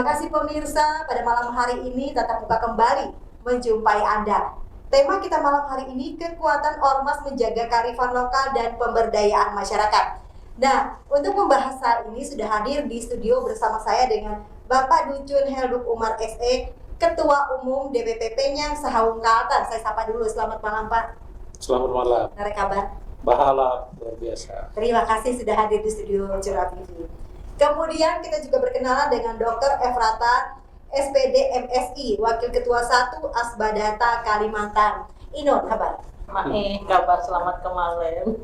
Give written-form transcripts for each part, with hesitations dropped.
kasih pemirsa, pada malam hari ini tatap muka kembali menjumpai Anda. Tema kita malam hari ini, kekuatan ormas menjaga kearifan lokal dan pemberdayaan masyarakat. Nah, untuk membahas hal ini sudah hadir di studio bersama saya dengan Bapak Ducun Helduk Umar SE, Ketua Umum DPP Penyang Sahawung Kalteng. Saya sapa dulu, selamat malam Pak. Selamat malam. Apa kabar? Bahala, luar biasa. Terima kasih sudah hadir di studio Curhat TV. Kemudian kita juga berkenalan dengan Dr. Efrata, SPD MSI, Wakil Ketua 1 Asbadata Kalimantan. Inon, kabar? Kabar selamat kemarin.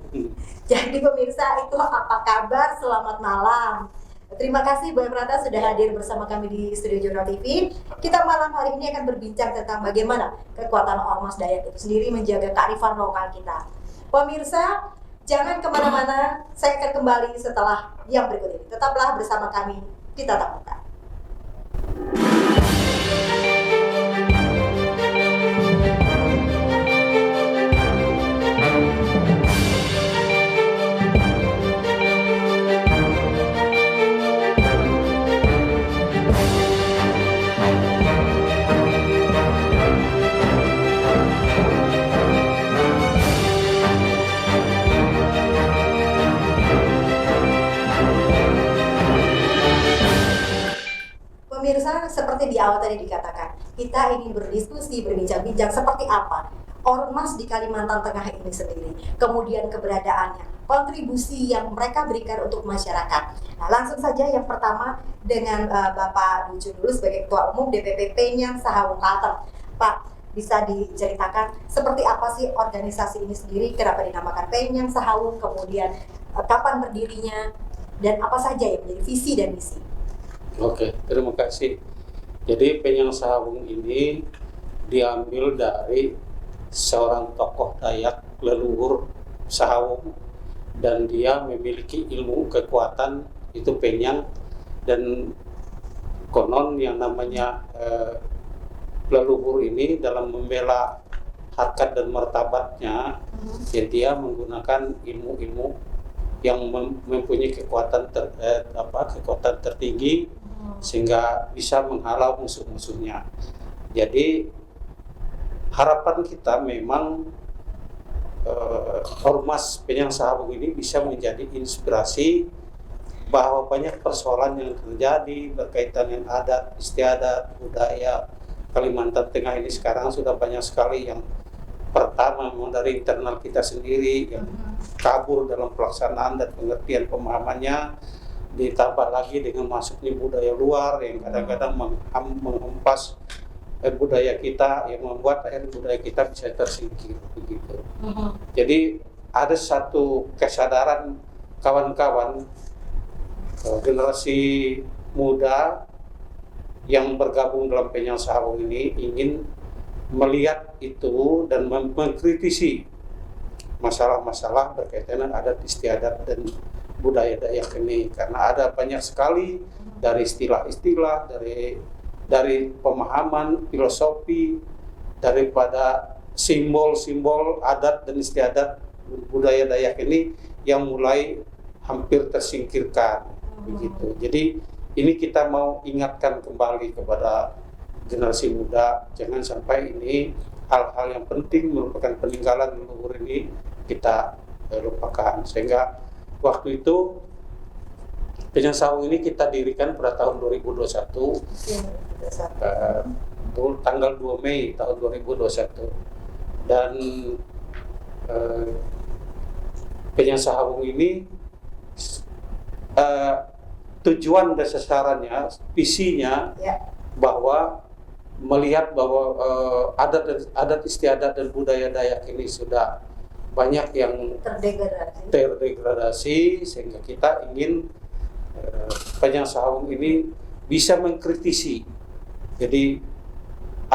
Jadi pemirsa, itu apa kabar? Selamat malam. Terima kasih Bu Efrata sudah hadir bersama kami di studio Jurnal TV. Kita malam hari ini akan berbincang tentang bagaimana kekuatan Ormas Dayak itu sendiri menjaga kearifan lokal kita. Pemirsa, jangan kemana-mana, saya akan kembali setelah yang berikut ini. Tetaplah bersama kami di Tatap Muka. Pemirsa, seperti di awal tadi dikatakan, kita ingin berdiskusi, berbincang-bincang seperti apa Ormas di Kalimantan Tengah ini sendiri, kemudian keberadaannya, kontribusi yang mereka berikan untuk masyarakat. Nah, langsung saja yang pertama dengan Bapak Ducun dulu sebagai Ketua Umum DPP Penyang Sahawung Kalteng. Pak, bisa diceritakan seperti apa sih organisasi ini sendiri, kenapa dinamakan Penyang Sahawung, kemudian kapan berdirinya, dan apa saja yang menjadi visi dan misi? Oke, terima kasih. Jadi Penyang Sahawung ini diambil dari seorang tokoh Dayak leluhur Sahawung, dan dia memiliki ilmu kekuatan itu Penyang, dan konon yang namanya leluhur ini dalam membela harkat dan martabatnya, ya dia menggunakan ilmu-ilmu yang mempunyai kekuatan tertinggi sehingga bisa menghalau musuh-musuhnya. Jadi harapan kita memang Ormas Penyang Sahawung ini bisa menjadi inspirasi bahwa banyak persoalan yang terjadi berkaitan dengan adat, istiadat, budaya Kalimantan Tengah ini sekarang sudah banyak sekali yang pertama memang dari internal kita sendiri yang kabur dalam pelaksanaan dan pengertian pemahamannya, ditambah lagi dengan masuknya budaya luar yang kadang-kadang menghempas budaya kita, yang membuat akhirnya budaya kita bisa tersingkir begitu. Jadi ada satu kesadaran kawan-kawan generasi muda yang bergabung dalam Penyang Sahawung ini ingin melihat itu dan mengkritisi masalah-masalah berkaitan dengan adat istiadat dan budaya Dayak ini, karena ada banyak sekali dari istilah-istilah, dari pemahaman filosofi, daripada simbol-simbol adat dan istiadat budaya Dayak ini yang mulai hampir tersingkirkan begitu. Jadi ini kita mau ingatkan kembali kepada generasi muda, jangan sampai ini hal-hal yang penting merupakan peninggalan leluhur ini kita lupakan. Sehingga waktu itu Penyang Sahawung ini kita dirikan pada tahun 2021, tanggal 2 Mei tahun 2021, dan Penyang Sahawung ini tujuan dan sasarannya, visinya bahwa melihat bahwa adat istiadat dan budaya Dayak ini sudah banyak yang terdegradasi, sehingga kita ingin Penyang Sahawung ini bisa mengkritisi. Jadi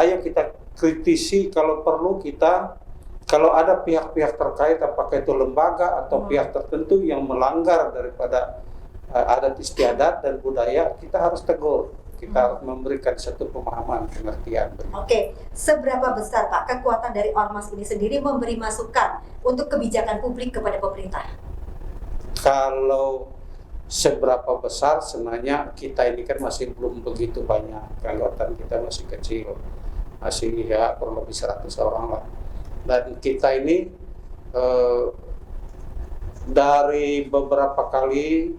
ayo kita kritisi, kalau perlu kita, kalau ada pihak-pihak terkait, apakah itu lembaga atau pihak tertentu yang melanggar daripada adat istiadat dan budaya, kita harus tegur. Kita memberikan satu pemahaman, pengertian. Oke, seberapa besar Pak kekuatan dari Ormas ini sendiri memberi masukan untuk kebijakan publik kepada pemerintah? Kalau seberapa besar sebenarnya kita ini kan masih belum begitu banyak, keanggotaan kita masih kecil, masih ya kurang lebih 100 orang lah. Dan kita ini dari beberapa kali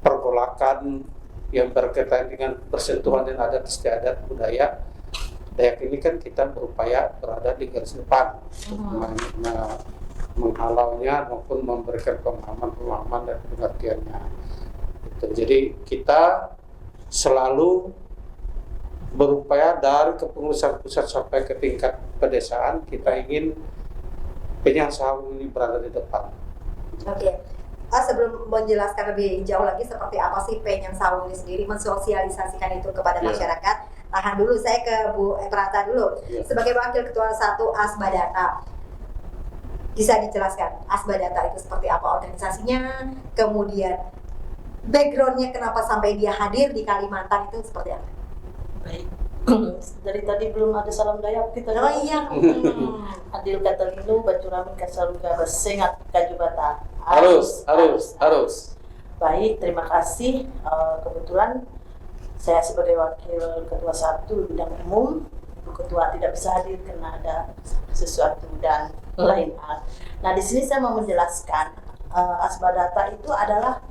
pergolakan yang berkaitan dengan persentuhan dan adat istiadat budaya Dayak ini kan kita berupaya berada di garis depan menghalaunya maupun memberikan pemahaman dan pengertiannya. Jadi kita selalu berupaya dari kepengurusan pusat sampai ke tingkat pedesaan, kita ingin Penyang Sahawung ini berada di depan. Oke. Sebelum menjelaskan lebih jauh lagi seperti apa sih Penyang Sahawung ini sendiri, mensosialisasikan itu kepada masyarakat, tahan dulu, saya ke Bu Prata dulu. Sebagai Wakil Ketua 1 Asbadata, bisa dijelaskan Asbadata itu seperti apa organisasinya, kemudian backgroundnya kenapa sampai dia hadir di Kalimantan itu seperti apa? Baik. Dari tadi belum ada salam Dayak kita. Oh iya. Adil Katalinu Bacuramin Kasaluga Basengat Kajubata. Harus. Baik, terima kasih. Kebetulan saya sebagai Wakil Ketua 1 bidang umum, Ibu Ketua tidak bisa hadir karena ada sesuatu dan lain hal. Nah, di sini saya mau menjelaskan Asbadata itu adalah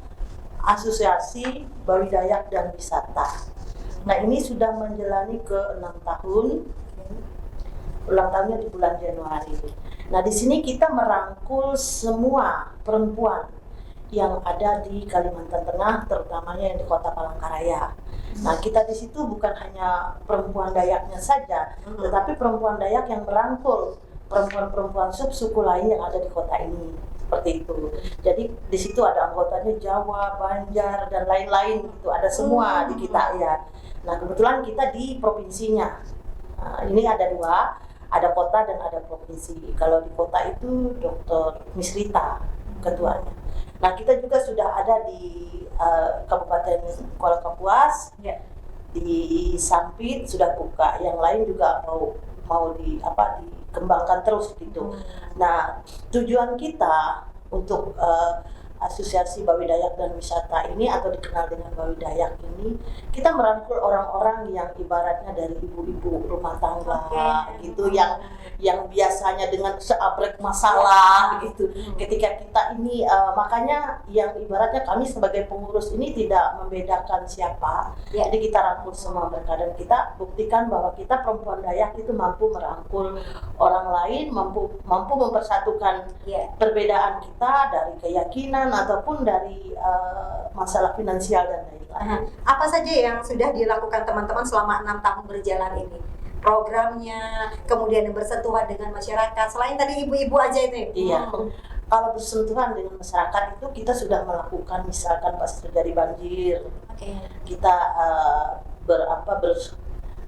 Asosiasi Bawi Dayak dan Wisata. Nah, ini sudah menjalani ke 6 tahun. Ulang tahunnya di bulan Januari. Nah, di sini kita merangkul semua perempuan yang ada di Kalimantan Tengah, terutamanya yang di Kota Palangkaraya. Nah, kita di situ bukan hanya perempuan Dayaknya saja, tetapi perempuan Dayak yang merangkul perempuan-perempuan suku lain yang ada di kota ini. Seperti itu. Jadi di situ ada anggotanya Jawa, Banjar dan lain-lain gitu. Ada semua di kita ya. Nah, kebetulan kita di provinsinya. Nah, ini ada 2, ada kota dan ada provinsi. Kalau di kota itu Dr. Misrita ketuanya. Nah, kita juga sudah ada di Kabupaten Kuala Kapuas, di Sampit sudah buka. Yang lain juga mau dikembangkan terus gitu. Nah, tujuan kita untuk Asosiasi Bawi Dayak dan Wisata ini atau dikenal dengan Bawi Dayak ini, kita merangkul orang-orang yang ibaratnya dari ibu-ibu rumah tangga gitu, yang biasanya dengan seabrek masalah gitu. Ketika kita ini makanya yang ibaratnya kami sebagai pengurus ini tidak membedakan siapa. Jadi kita rangkul semua mereka dan kita buktikan bahwa kita perempuan Dayak itu mampu merangkul orang lain, mampu mempersatukan perbedaan kita dari keyakinan ataupun dari masalah finansial dan lain-lain. Apa saja yang sudah dilakukan teman-teman selama 6 tahun berjalan ini? Programnya, kemudian yang bersentuhan dengan masyarakat, selain tadi ibu-ibu aja itu? Iya. Kalau bersentuhan dengan masyarakat itu kita sudah melakukan, misalkan pas terjadi banjir, kita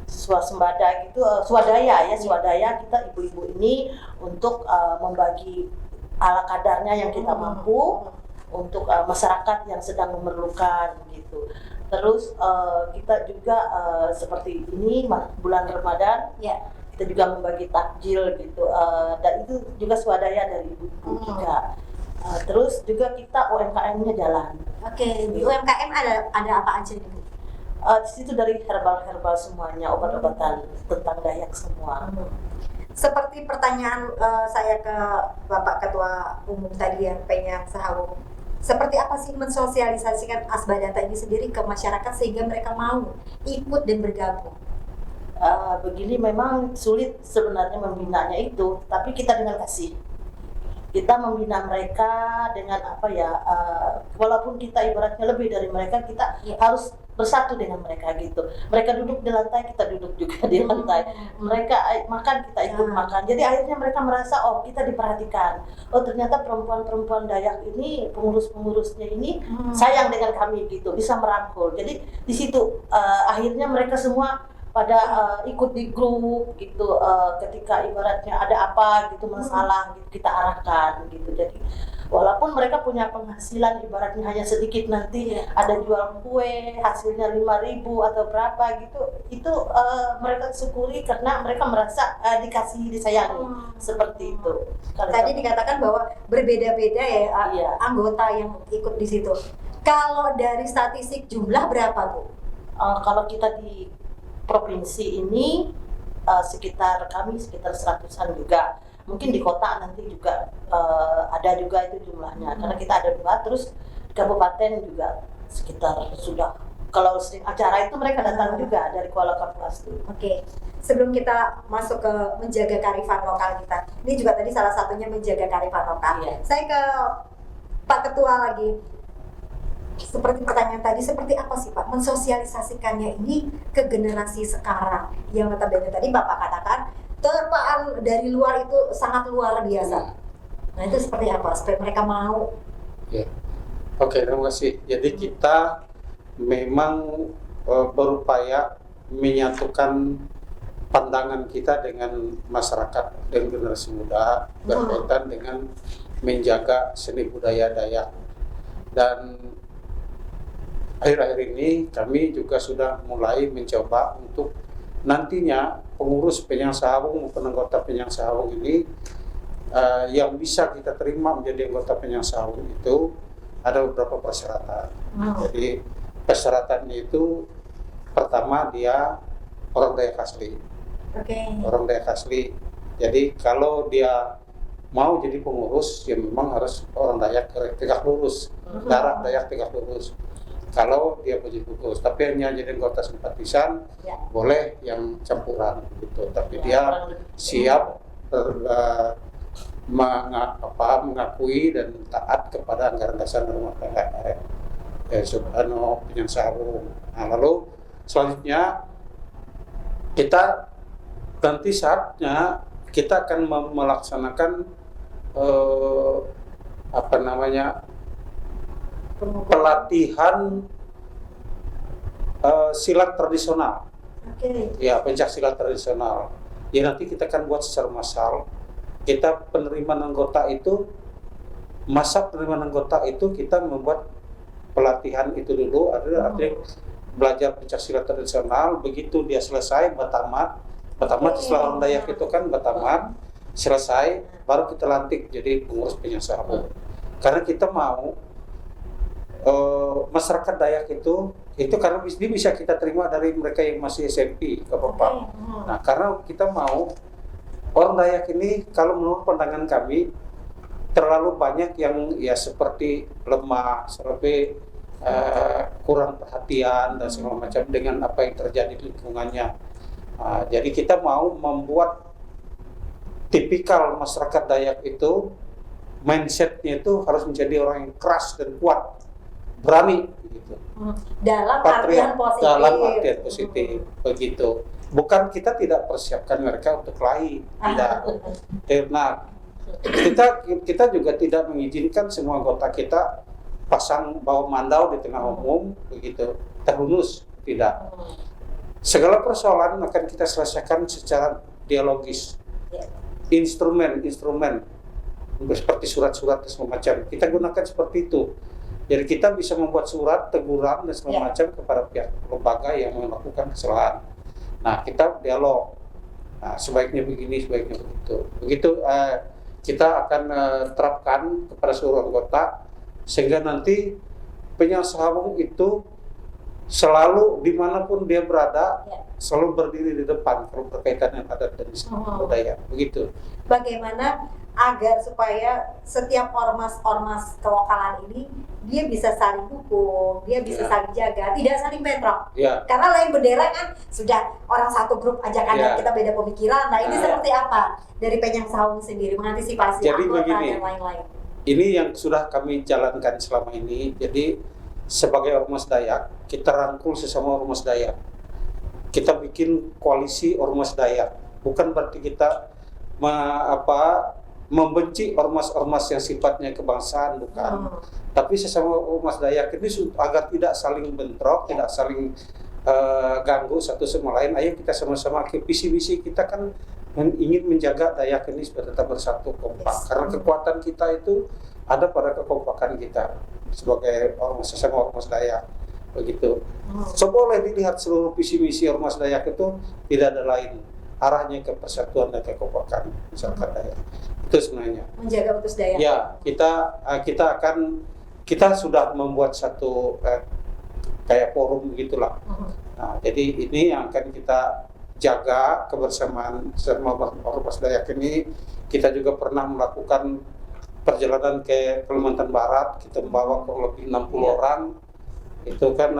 swasembada gitu, swadaya kita ibu-ibu ini untuk membagi ala kadarnya yang kita mampu untuk masyarakat yang sedang memerlukan gitu. Terus kita juga seperti ini bulan Ramadan, kita juga membagi takjil gitu, dan itu juga swadaya dari ibu-ibu juga. Terus juga kita UMKM-nya jalan. Di UMKM ada apa aja nih? Di situ dari herbal semuanya, obat-obatan tentang Dayak semua. Seperti pertanyaan saya ke Bapak Ketua Umum tadi yang Penyang Sahawung, seperti apa sih mensosialisasikan Asbadata ini sendiri ke masyarakat sehingga mereka mau ikut dan bergabung? Begini, memang sulit sebenarnya membinanya itu, tapi kita dengan kasih. Kita membina mereka dengan walaupun kita ibaratnya lebih dari mereka, kita harus bersatu dengan mereka gitu. Mereka duduk di lantai, kita duduk juga di lantai. Mereka makan, kita ikut makan. Jadi akhirnya mereka merasa, oh kita diperhatikan. Oh ternyata perempuan-perempuan Dayak ini, pengurus-pengurusnya ini sayang dengan kami gitu, bisa merangkul. Jadi di situ akhirnya mereka semua pada ikut di grup gitu, ketika ibaratnya ada apa gitu masalah gitu, kita arahkan gitu. Jadi walaupun mereka punya penghasilan ibaratnya hanya sedikit, nanti ada jual kue hasilnya 5.000 atau berapa gitu, itu mereka syukuri karena mereka merasa dikasihi, disayangi seperti itu. Tadi dikatakan bahwa berbeda-beda anggota yang ikut di situ. Kalau dari statistik jumlah berapa, Bu? Kalau kita di provinsi ini sekitar 100-an juga. Mungkin di kota nanti juga ada juga itu jumlahnya. Karena kita ada 2, terus di kabupaten juga sekitar sudah. Kalau sering acara itu mereka datang juga dari Kuala Kapuas itu. Oke, sebelum kita masuk ke menjaga kearifan lokal kita, ini juga tadi salah satunya menjaga kearifan lokal. Iya. Saya ke Pak Ketua lagi. Seperti pertanyaan tadi, seperti apa sih Pak mensosialisasikannya ini ke generasi sekarang? Yang notabene tadi Bapak katakan terpaan dari luar itu sangat luar biasa. Nah itu seperti apa supaya mereka mau? Ya. Oke, terima kasih. Jadi kita memang berupaya menyatukan pandangan kita dengan masyarakat dan generasi muda berkaitan dengan menjaga seni budaya Dayak. Dan akhir-akhir ini kami juga sudah mulai mencoba untuk nantinya pengurus Penyang Sahawung maupun anggota Penyang Sahawung ini yang bisa kita terima menjadi anggota Penyang Sahawung itu ada beberapa persyaratan. Jadi persyaratannya itu pertama dia orang Dayak asli. Orang Dayak asli. Jadi kalau dia mau jadi pengurus, ya memang harus orang Dayak tegak lurus, darah Dayak tegak lurus. Kalau dia menjadi pengurus, tapi hanya jadi anggota simpatisan, boleh yang campuran gitu. Tapi dia siap mengakui dan taat kepada anggaran dasar rumah tangga Subhano Penyang Sahawung. Nah, lalu selanjutnya kita nanti saatnya kita akan melaksanakan pelatihan silat tradisional. Ya, pencak silat tradisional. Ya nanti kita akan buat secara massal. Kita penerimaan anggota itu, masa penerimaan anggota itu kita membuat pelatihan itu dulu, artinya belajar pencak silat tradisional. Begitu dia selesai batamat setelah orang Dayak itu kan batamat selesai, baru kita lantik jadi pengurus Penyang Sahawung. Karena kita mau masyarakat Dayak itu karena bisa kita terima dari mereka yang masih SMP ke Bapak. Nah, karena kita mau orang Dayak ini, kalau menurut pandangan kami terlalu banyak yang ya seperti lemah, seperti kurang perhatian dan segala macam dengan apa yang terjadi di lingkungannya. Jadi kita mau membuat tipikal masyarakat Dayak itu mindsetnya itu harus menjadi orang yang keras dan kuat, berani gitu. Dalam artian positif. Dalam artian positif, begitu. Bukan kita tidak persiapkan mereka untuk kelahi, tidak. Nah, kita juga tidak mengizinkan semua anggota kita pasang bawa mandau di tengah umum, begitu, terhunus, tidak. Segala persoalan akan kita selesaikan secara dialogis. Instrumen seperti surat-surat dan segala macam kita gunakan seperti itu. Jadi kita bisa membuat surat teguran dan segala macam kepada pihak lembaga yang melakukan kesalahan. Nah, kita dialog. Nah, sebaiknya begini, sebaiknya begitu. Begitu kita akan terapkan kepada seluruh anggota sehingga nanti Penyang Sahawung itu selalu dimanapun dia berada selalu berdiri di depan kalau berkaitan dengan adat dan budaya. Begitu. Bagaimana agar supaya setiap ormas kelokalan ini dia bisa saling dukung, dia bisa saling jaga, tidak saling bentrok. Karena lain bendera kan sudah orang satu grup ajakan kita beda pemikiran. Nah, ini seperti apa dari Penyang Sahawung sendiri mengantisipasi anggota dan lain-lain? Ini yang sudah kami jalankan selama ini. Jadi sebagai ormas Dayak, kita rangkul sesama ormas Dayak. Kita bikin koalisi ormas Dayak. Bukan berarti kita membenci ormas-ormas yang sifatnya kebangsaan, bukan. Tapi sesama ormas Dayak ini agar tidak saling bentrok, tidak saling ganggu satu sama lain. Ayo kita sama-sama, visi-visi kita kan ingin menjaga Dayak ini supaya tetap bersatu kompak. Karena kekuatan kita itu ada pada kekompakan kita sebagai sesama ormas Dayak, begitu. So boleh dilihat seluruh visi misi ormas Dayak itu tidak ada lain, arahnya ke persatuan dan kekompakan masyarakat Dayak. Itu sebenarnya. Menjaga utus Dayak. Ya, kita akan kita sudah membuat satu kayak forum begitulah. Nah, jadi ini yang akan kita jaga kebersamaan sama Ormas Dayak ini. Kita juga pernah melakukan perjalanan ke Kalimantan Barat, kita membawa kurang lebih 60 orang. Itu kan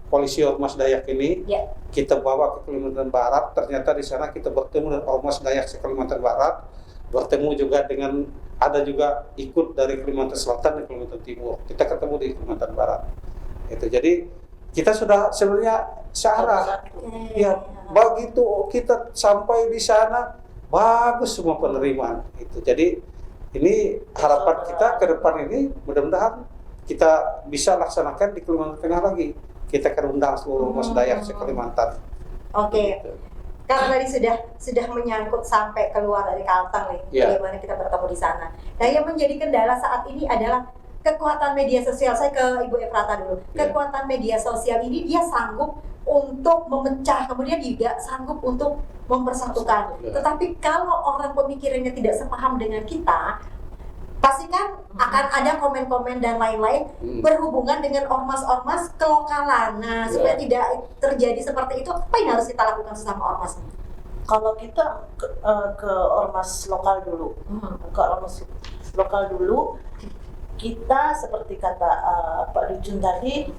polisi Ormas Dayak ini, kita bawa ke Kalimantan Barat. Ternyata di sana kita bertemu dengan Ormas Dayak se Kalimantan Barat, bertemu juga dengan ada juga ikut dari Kalimantan Selatan dan Kalimantan Timur. Kita ketemu di Kalimantan Barat. Itu jadi kita sudah sebenarnya searah. Ya, begitu kita sampai di sana bagus semua penerimaan itu. Jadi ini harapan kita ke depan ini mudah-mudahan kita bisa laksanakan di Kalimantan Tengah lagi. Kita akan undang seluruh Ormas Dayak se Kalimantan. Oke. Gitu. Karena tadi sudah menyangkut sampai keluar dari Kalteng nih, bagaimana kita bertemu di sana. Nah, yang menjadi kendala saat ini adalah kekuatan media sosial. Saya ke Ibu Efrata dulu. Kekuatan media sosial ini dia sanggup untuk memecah, kemudian juga sanggup untuk mempersatukan. Tetapi kalau orang pemikirannya tidak sepaham dengan kita, pasti kan akan ada komen-komen dan lain-lain berhubungan dengan ormas-ormas kelokalan. Nah, supaya tidak terjadi seperti itu, apa yang harus kita lakukan sesama ormas? Kalau kita ke ormas lokal dulu, kita seperti kata Pak Dijun tadi,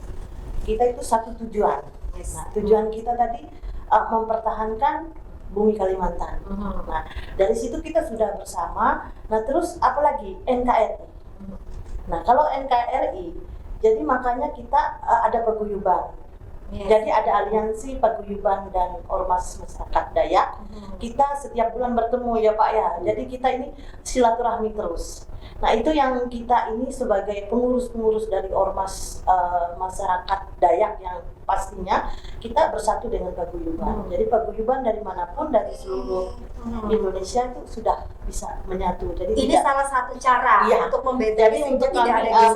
kita itu satu tujuan. Nah, tujuan kita tadi mempertahankan bumi Kalimantan. Nah, dari situ kita sudah bersama. Nah, terus apalagi NKRI. Nah, kalau NKRI, jadi makanya kita ada paguyuban. Jadi ada aliansi paguyuban dan ormas masyarakat Dayak. Kita setiap bulan bertemu ya Pak ya. Jadi kita ini silaturahmi terus. Nah, itu yang kita ini sebagai pengurus-pengurus dari ormas masyarakat Dayak yang pastinya kita bersatu dengan paguyuban. Jadi paguyuban dari manapun, dari seluruh Indonesia itu sudah bisa menyatu. Jadi ini salah satu cara untuk membedakan. Jadi untuk tidak kami ada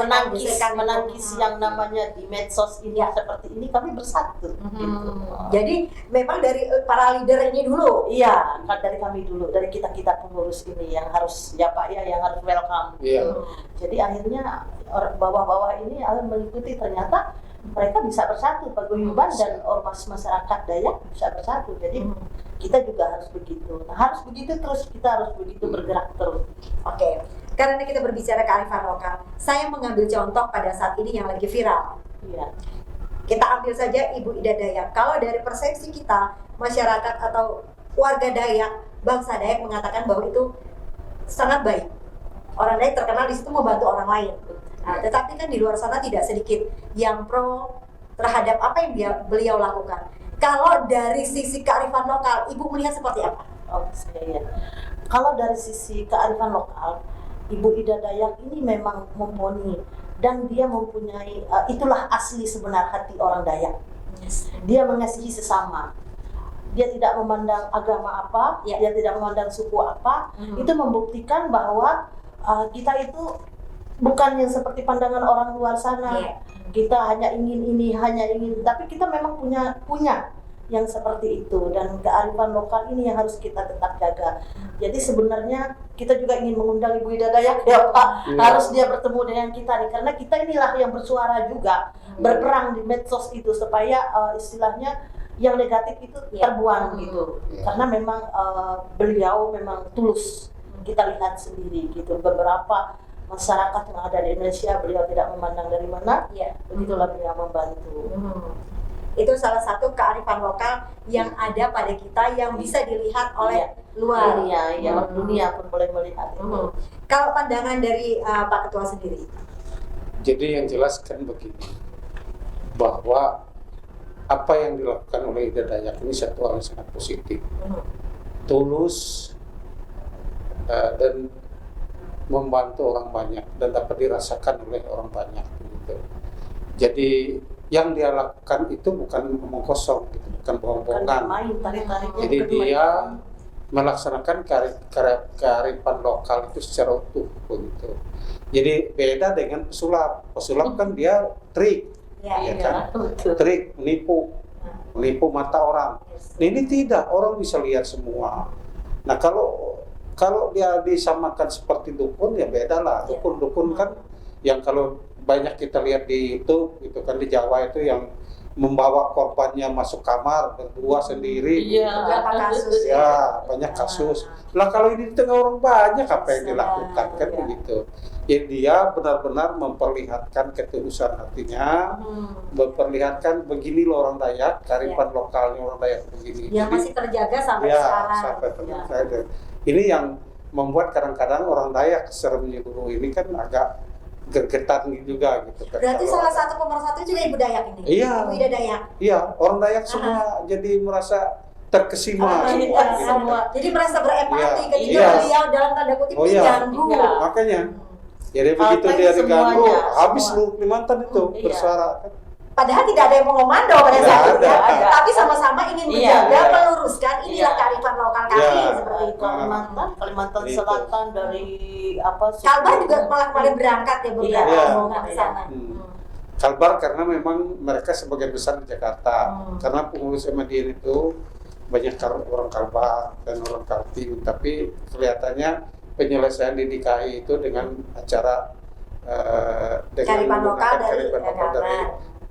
menangkis yang namanya di medsos ini seperti ini, kami bersatu. Gitu. Jadi memang dari para leader ini dulu. Iya, kan dari kami dulu, dari kita pengurus ini yang harus ya Pak ya, yang harus welcome. Jadi akhirnya bawah-bawah ini mengikuti, ternyata mereka bisa bersatu, paguyuban dan ormas masyarakat Dayak bisa bersatu. Jadi kita juga harus begitu. Nah, harus begitu terus, kita harus begitu bergerak terus. Oke. Karena kita berbicara kearifan lokal, saya mengambil contoh pada saat ini yang lagi viral. Kita ambil saja Ibu Ida Dayak. Kalau dari persepsi kita, masyarakat atau warga Dayak, bangsa Dayak mengatakan bahwa itu sangat baik. Orang Dayak terkenal di situ membantu orang lain. Nah, tetapi kan di luar sana tidak sedikit yang pro terhadap apa yang beliau lakukan. Kalau dari sisi kearifan lokal, Ibu melihat seperti apa? Kalau dari sisi kearifan lokal, Ibu Ida Dayak ini memang mumpuni dan dia mempunyai itulah asli sebenar hati orang Dayak. Dia mengasihi sesama. Dia tidak memandang agama apa, dia tidak memandang suku apa. Itu membuktikan bahwa kita itu bukan yang seperti pandangan orang luar sana. Kita hanya ingin ini, tapi kita memang punya yang seperti itu, dan kearifan lokal ini yang harus kita tetap jaga. Jadi sebenarnya kita juga ingin mengundang Ibu Ida Dayak ya Pak, harus dia bertemu dengan kita nih, karena kita inilah yang bersuara juga, berperang di medsos itu supaya istilahnya yang negatif itu terbuang gitu. Karena memang beliau memang tulus, kita lihat sendiri gitu. Beberapa masyarakat yang ada di Indonesia beliau tidak memandang dari mana, begitulah beliau membantu. Itu salah satu kearifan lokal yang ada pada kita yang bisa dilihat oleh luar. Dunia pun boleh melihat itu. Kalau pandangan dari Pak Ketua sendiri? Jadi yang jelas kan begini, bahwa apa yang dilakukan oleh Ida Dayak ini satu hal yang sangat positif, tulus, dan membantu orang banyak dan dapat dirasakan oleh orang banyak gitu. Jadi yang dia lakukan itu bukan omong kosong gitu, bukan bohong-bohongan. Jadi dia melaksanakan kearifan lokal itu secara utuh begitu. Jadi beda dengan pesulap. Pesulap kan dia trik, kan? Trik, menipu mata orang. Nah, ini tidak, orang bisa lihat semua. Nah, kalau dia disamakan seperti dukun ya beda lah. Dukun kan yang kalau banyak kita lihat di YouTube gitu kan, di Jawa itu yang membawa korbannya masuk kamar berdua sendiri. Beberapa kasus Ya, banyak kasus. Lah kalau ini di tengah orang banyak apa yang dilakukan kan Ya. begitu. Ya, dia benar-benar memperlihatkan ketulusan hatinya, memperlihatkan begini loh orang Dayak, kearifan lokalnya orang Dayak begini. yang Jadi, masih terjaga sampai ya, sekarang. sampai terjaga. Ini yang membuat kadang-kadang orang Dayak secara menyeluruh ini kan agak gergetan juga gitu kan. Berarti Kalau- salah satu pemersatu juga Ibu Dayak ini. Iya. Ibu Ida Dayak. Iya, orang Dayak semua jadi merasa terkesima Ah, semua. iya, gitu. semua. Jadi merasa berempati Iya. ketika Iya. beliau dalam tanda kutip Oh, iya. diganggu. Iya. Makanya, jadi begitu Apa dia ini diganggu, semuanya, habis semua. seluruh Kalimantan itu Iya. bersuara kan. Padahal tidak ada yang mengomando pada Tidak saat itu ada. ya. Tapi sama-sama ingin Iya. menjaga, Iya. meluruskan inilah Iya. kearifan lokal kami Iya. seperti itu. Kalimantan Gitu. Selatan dari apa? Kalbar juga malah kemarin berangkat ya beberapa Iya. rombongan ke sana. Kalbar karena memang mereka sebagian besar di Jakarta. Karena pengurus MDN itu banyak orang Kalbar dan orang Kaltim, tapi kelihatannya penyelesaian di DKI itu dengan acara Kearifan lokal menggunakan dari kearifan lokal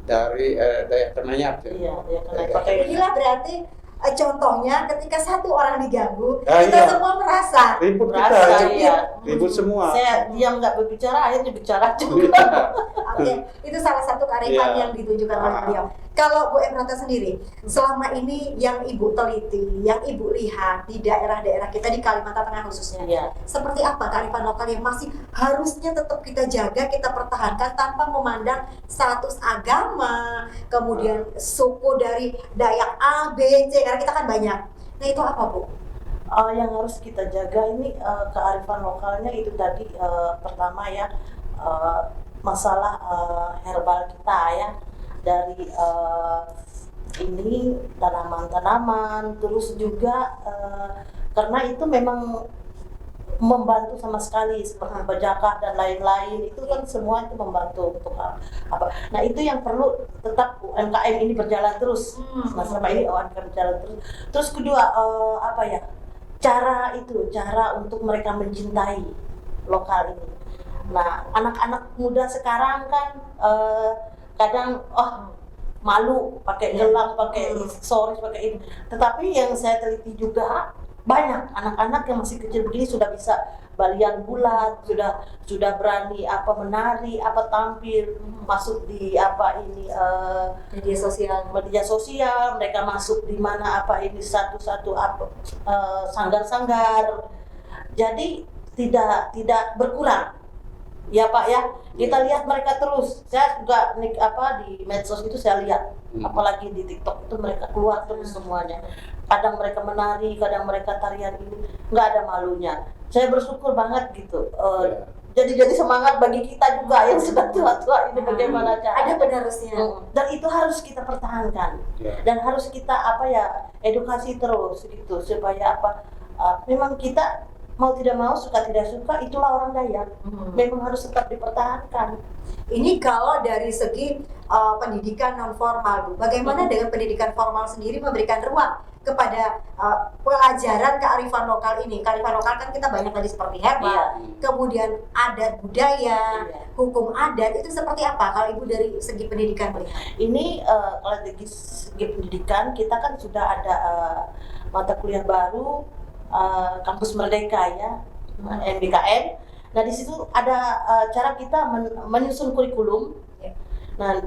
dari Dayak Kenayat ya. Iya, ya karena Dayak pakai Inilah berarti contohnya ketika satu orang diganggu, Ah, kita iya. semua merasa. Ribut kita, Merasa, ribut, iya. ribut semua. saya diam nggak berbicara, akhirnya bicara juga. Iya. Oke, itu salah satu kearifan Iya. yang ditunjukkan oleh Ah. beliau. Kalau Bu Emrata sendiri, selama ini yang Ibu teliti, yang Ibu lihat di daerah-daerah kita di Kalimantan Tengah khususnya, Iya. seperti apa kearifan lokal yang masih harusnya tetap kita jaga, kita pertahankan tanpa memandang status agama, kemudian suku dari Dayak A, B, C, karena kita kan banyak. Nah itu apa Bu? Yang harus kita jaga ini kearifan lokalnya itu tadi pertama ya masalah herbal kita ya, dari ini tanaman-tanaman, terus juga karena itu memang membantu sama sekali seperti bajakah dan lain-lain, itu kan semua itu membantu untuk apa. Nah itu yang perlu tetap UMKM ini berjalan terus. Nah selama ini UMKM berjalan terus. Terus kedua apa ya, cara untuk mereka mencintai lokal ini. Nah anak-anak muda sekarang kan kadang malu pakai gelang, pakai aksesoris, pakai ini. Tetapi yang saya teliti juga banyak anak-anak yang masih kecil begini sudah bisa balian bulat, sudah berani apa menari, apa tampil, masuk di apa ini media sosial, mereka masuk di mana apa ini satu-satu apa sanggar-sanggar. Jadi tidak berkurang. Ya Pak ya, kita lihat mereka terus. Saya juga di medsos itu saya lihat, apalagi di TikTok itu mereka keluar terus semuanya. Kadang mereka menari, kadang mereka tarian ini, nggak ada malunya. Saya bersyukur banget gitu. Jadi semangat bagi kita juga yang sudah tua-tua ini bagaimana Ada cara. penerusnya. Dan itu harus kita pertahankan. Dan harus kita edukasi terus gitu supaya memang kita mau tidak mau, suka tidak suka, itulah orang Dayak. Memang harus tetap dipertahankan. Ini kalau dari segi pendidikan non formal, Bu. Bagaimana dengan pendidikan formal sendiri memberikan ruang kepada pelajaran kearifan lokal ini? Kearifan lokal kan kita banyak tadi seperti herbal, Iya. kemudian adat budaya, Iya. hukum adat, itu seperti apa kalau Ibu dari segi pendidikan melihat? Ini kalau dari segi pendidikan kita kan sudah ada mata kuliah baru, Kampus Merdeka ya, MBKM. Nah di situ ada cara kita menyusun kurikulum. Ya. Nah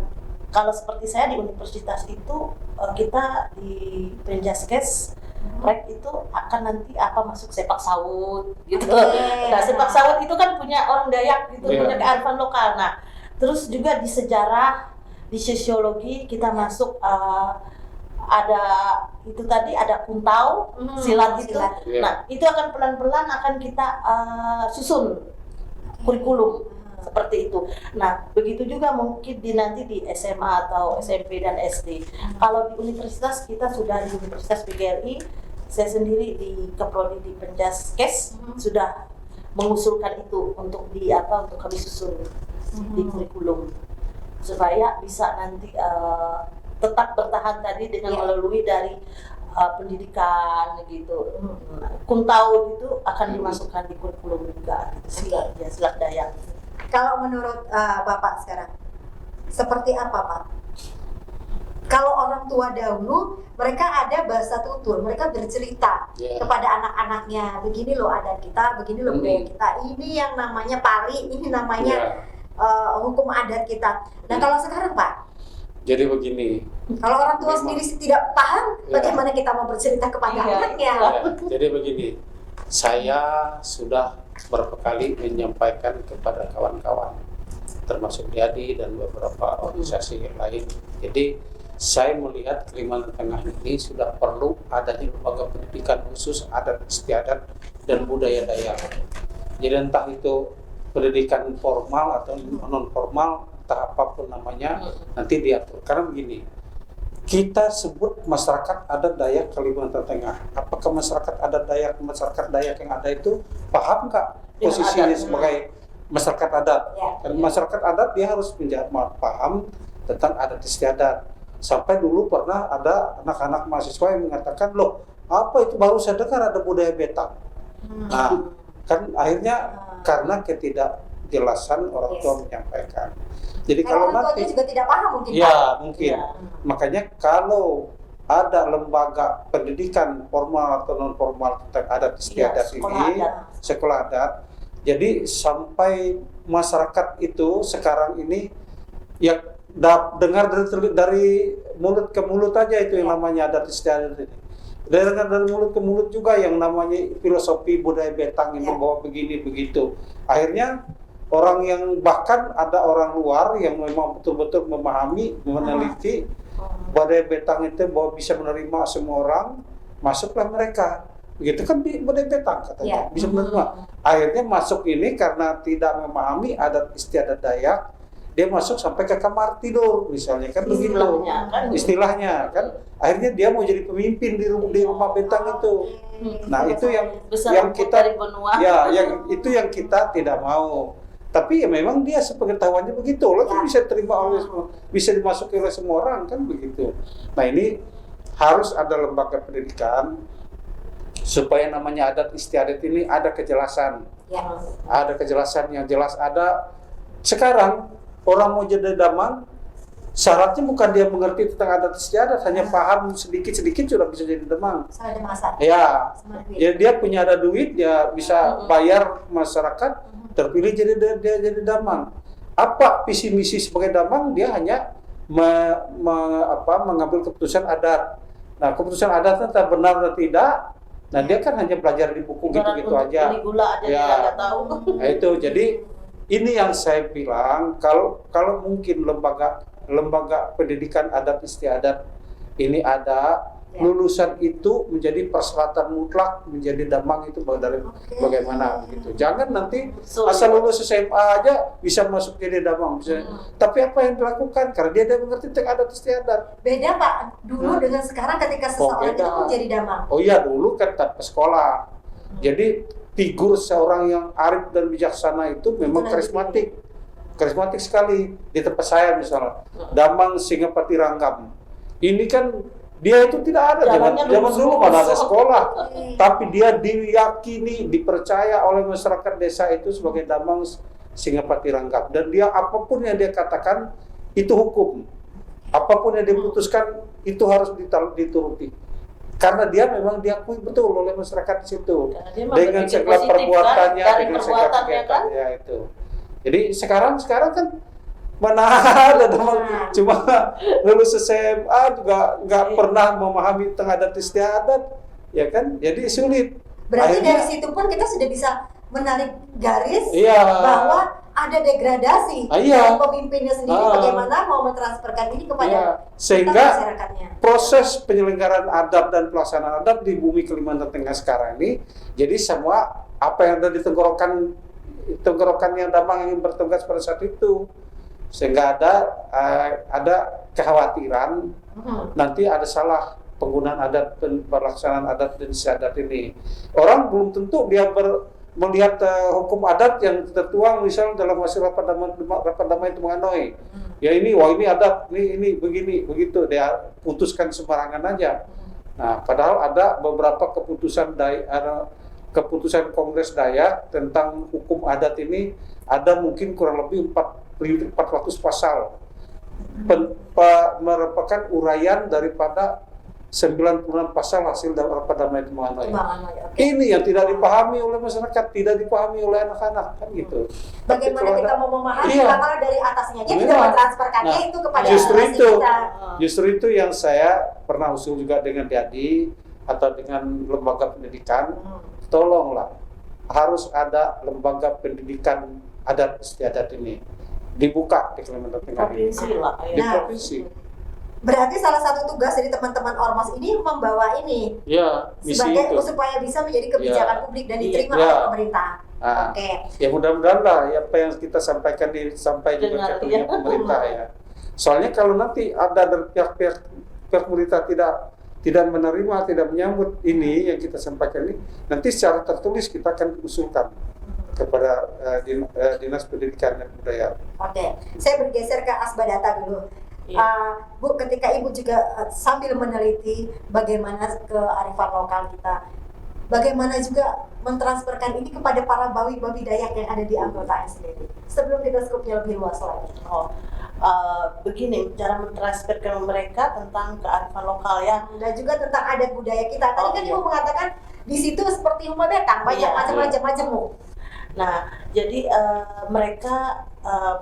kalau seperti saya di universitas itu kita di Penjaskes Rek itu akan nanti masuk sepak sawut gitu. Oke. Nah sepak sawut itu kan punya orang Dayak gitu, Iya. punya kearifan lokal. Nah terus juga di sejarah, di sosiologi kita masuk ada itu tadi ada kuntau, silat itu. Iya. Nah, itu akan pelan-pelan akan kita susun kurikulum seperti itu. Nah, begitu juga mungkin nanti di SMA atau SMP dan SD. Kalau di universitas kita sudah di Universitas PGRI, saya sendiri di Keprodi di Penjaskes sudah mengusulkan itu untuk untuk kami susun di kurikulum supaya bisa nanti tetap bertahan tadi dengan melalui dari pendidikan gitu. Kuntau itu akan dimasukkan di kurikulum juga gitu. Silat Dayak. Kalau menurut Bapak sekarang, seperti apa Pak? Kalau orang tua dahulu, mereka ada bahasa tutur, mereka bercerita kepada anak-anaknya, begini loh adat kita, begini loh budaya kita, ini yang namanya pari, ini namanya hukum adat kita. Nah kalau sekarang Pak, jadi begini. Kalau orang tua sendiri tidak paham, bagaimana kita mau bercerita kepada anaknya? Jadi begini, saya sudah beberapa kali menyampaikan kepada kawan-kawan, termasuk Diadi dan beberapa organisasi yang lain. Jadi saya melihat Kalimantan Tengah ini sudah perlu adanya lembaga pendidikan khusus adat istiadat dan budaya Dayak. Jadi entah itu pendidikan formal atau non formal, entah apapun namanya, nanti diatur. Karena begini, kita sebut masyarakat adat Dayak Kalimantan Tengah. Apakah masyarakat adat Dayak yang ada itu paham nggak posisinya sebagai masyarakat adat? Dan masyarakat adat dia harus paham tentang adat istiadat. Sampai dulu pernah ada anak-anak mahasiswa yang mengatakan, loh apa itu baru saya dengar ada budaya Betang. Nah kan akhirnya karena ketidakjelasan orang tua menyampaikan. Jadi kalau nanti juga tidak paham mungkin. Ya mungkin. Makanya kalau ada lembaga pendidikan formal atau non formal tentang adat istiadat ini, sekolah adat. Jadi sampai masyarakat itu sekarang ini ya dengar dari mulut ke mulut aja itu yang namanya adat istiadat ini. Dengar dari mulut ke mulut juga yang namanya filosofi budaya Betang ini bahwa begini begitu. Akhirnya orang yang bahkan ada orang luar yang memang betul-betul memahami, meneliti budaya Betang itu bahwa bisa menerima semua orang, masuklah mereka. Begitu kan di budaya Betang katanya, bisa menerima. Akhirnya masuk ini karena tidak memahami adat istiadat Dayak, dia masuk sampai ke kamar tidur misalnya kan begitu istilahnya kan akhirnya dia mau jadi pemimpin di rumah Betang itu. Nah itu yang kita itu yang kita tidak mau. Tapi ya memang dia sepengetahuannya begitu loh, kan bisa terima oleh semua, bisa dimasuki oleh semua orang kan begitu. Nah ini harus ada lembaga pendidikan supaya namanya adat istiadat ini ada kejelasan, ada kejelasan yang jelas. Ada sekarang orang mau jadi damang, syaratnya bukan dia mengerti tentang adat istiadat, hanya paham sedikit-sedikit sudah bisa jadi damang. Ya dia punya ada duit, dia bisa bayar masyarakat, terpilih dia jadi damang. Apa visi misi sebagai damang? Dia hanya mengambil keputusan adat. Nah keputusan adatnya entah benar atau tidak. Nah dia kan hanya belajar di buku gitu-gitu aja. Nah itu jadi. Ini yang saya bilang, kalau mungkin lembaga pendidikan adat istiadat ini ada, lulusan itu menjadi persyaratan mutlak menjadi damang itu bagaimana gitu. Jangan nanti asal lulus SMA aja bisa masuk jadi damang. Tapi apa yang dilakukan? Karena dia tidak mengerti tentang adat istiadat. Beda Pak, dulu dengan sekarang ketika seseorang itu menjadi damang. Oh iya, dulu kan tanpa sekolah. Jadi figur seorang yang arif dan bijaksana itu memang karismatik sekali. Di tempat saya misalnya Damang Singapati Ranggam ini kan dia itu tidak ada zaman dulu mana ada sekolah, tapi dia diyakini, dipercaya oleh masyarakat desa itu sebagai Damang Singapati Ranggam, dan dia apapun yang dia katakan itu hukum, apapun yang diputuskan itu harus dituruti. Karena dia memang diakui betul oleh masyarakat di situ dengan segala perbuatannya, dengan segala kegiatannya itu. Jadi sekarang kan mana ada cuma lulus SMA juga nggak pernah memahami tentang adat istiadat, ya kan? Jadi sulit. Berarti dari situ pun kita sudah bisa menarik garis bahwa ada degradasi dari pemimpinnya sendiri, bagaimana mau mentransferkan ini kepada sehingga masyarakatnya. Proses penyelenggaraan adat dan pelaksanaan adat di bumi Kalimantan Tengah sekarang ini, jadi semua apa yang ada di tenggorokan yang damang yang bertugas pada saat itu, sehingga ada kekhawatiran nanti ada salah penggunaan adat dan pelaksanaan adat dan istiadat ini. Orang belum tentu dia melihat hukum adat yang tertuang misalnya dalam hasil rapat damai Temanganoi. Ya ini adat, ini begini begitu, dia putuskan sembarangan aja. Nah, padahal ada beberapa keputusan keputusan Kongres Dayak tentang hukum adat ini ada mungkin kurang lebih 400 pasal. Merupakan uraian daripada 96 pasal hasil daripada Damai Timbangan Raya. Ini yang tidak dipahami oleh masyarakat, tidak dipahami oleh anak-anak, kan gitu. Bagaimana kita mau memahami kalau dari atasnya aja Iya. tidak mentransferkannya itu kepada Justru generasi itu, kita. justru itu yang saya pernah usul juga dengan DADI atau dengan lembaga pendidikan, tolonglah harus ada lembaga pendidikan adat istiadat ini dibuka di Kalimantan Tengah ini. Provinsi lah Di ya. provinsi. Berarti salah satu tugas dari teman-teman Ormas ini membawa ini Ya, misi sebagai itu. supaya bisa menjadi kebijakan Ya. publik dan diterima Ya. oleh pemerintah. Ah, Oke. ya mudah-mudahan lah ya, apa yang kita sampaikan sampai juga Dengar, ke telinga ya. pemerintah ya. Soalnya kalau nanti ada dari pihak pemerintah tidak menerima, tidak menyambut ini yang kita sampaikan ini, nanti secara tertulis kita akan usulkan kepada Dinas Pendidikan dan Kebudayaan. Oke. Saya bergeser ke Asbadata dulu. Iya. Bu, ketika Ibu juga sambil meneliti bagaimana kearifan lokal kita, bagaimana juga mentransferkan ini kepada para bawi-bawi Dayak yang ada di anggotanya sendiri. Sebelum kita skupnya lebih luas lagi. Begini cara mentransferkan mereka tentang kearifan lokal ya. Dan juga tentang adat budaya kita. Tadi Oh, kan iya. Ibu mengatakan di situ seperti rumah betang, banyak Iya, macam-macam majemuk. Nah, jadi mereka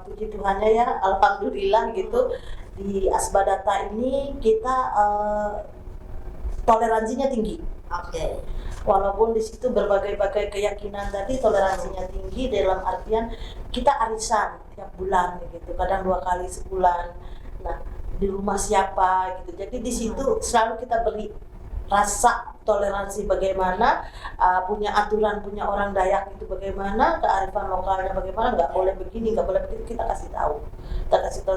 puji Tuhannya ya, alhamdulillah gitu, di Asbadata ini kita toleransinya tinggi. Oke. Walaupun di situ berbagai-bagai keyakinan tadi toleransinya tinggi dalam artian kita arisan tiap bulan gitu, kadang 2 kali sebulan. Nah, di rumah siapa gitu. Jadi di situ selalu kita beri rasa toleransi bagaimana, punya aturan punya orang Dayak itu bagaimana, kearifan lokalnya bagaimana, nggak boleh begini, nggak boleh begitu, kita kasih tahu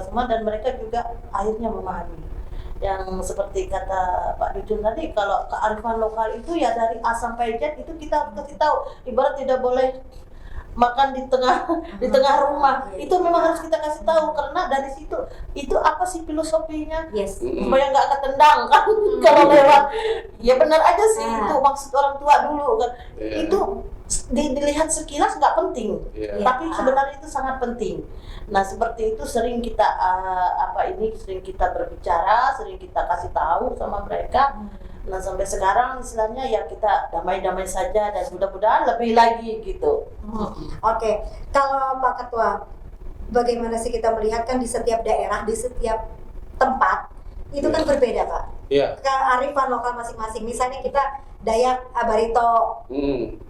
semua dan mereka juga akhirnya memahami. Yang seperti kata Pak Dudun tadi, kalau kearifan lokal itu ya dari A sampai Z itu kita harus kasih tahu. Ibarat tidak boleh makan di tengah rumah, itu memang harus kita kasih tahu karena dari situ itu apa sih filosofinya, Yes. supaya nggak ketendang kan kalau lewat. Ya benar aja sih, itu maksud orang tua dulu kan. Yeah. Itu dilihat sekilas nggak penting, Yeah. tapi sebenarnya itu sangat penting. Nah seperti itu sering kita sering kita berbicara, sering kita kasih tahu sama mereka. Nah sampai sekarang istilahnya ya kita damai-damai saja dan mudah-mudahan lebih lagi gitu. Oke, kalau Pak Ketua, bagaimana sih kita melihat kan di setiap daerah, di setiap tempat itu kan berbeda, Pak. Iya. Kearifan lokal masing-masing. Misalnya kita Dayak Barito,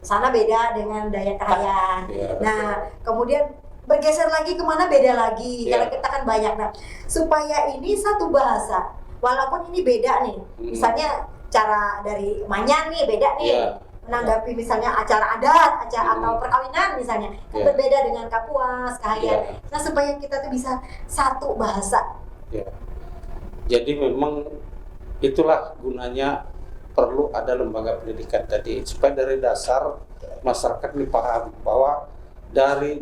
sana beda dengan Dayak Kahayan. Iya. Nah, kemudian bergeser lagi kemana beda lagi. Iya. Kalau kita kan banyak. Nah, supaya ini satu bahasa, walaupun ini beda nih. Misalnya cara dari Manyan nih beda nih. Iya. Menanggapi misalnya acara adat, atau perkawinan misalnya, kan Iya. berbeda dengan Kapuas, Kahayan. Iya. Nah, supaya kita tuh bisa satu bahasa. Ya. Jadi memang itulah gunanya perlu ada lembaga pendidikan tadi supaya dari dasar masyarakat ini paham bahwa dari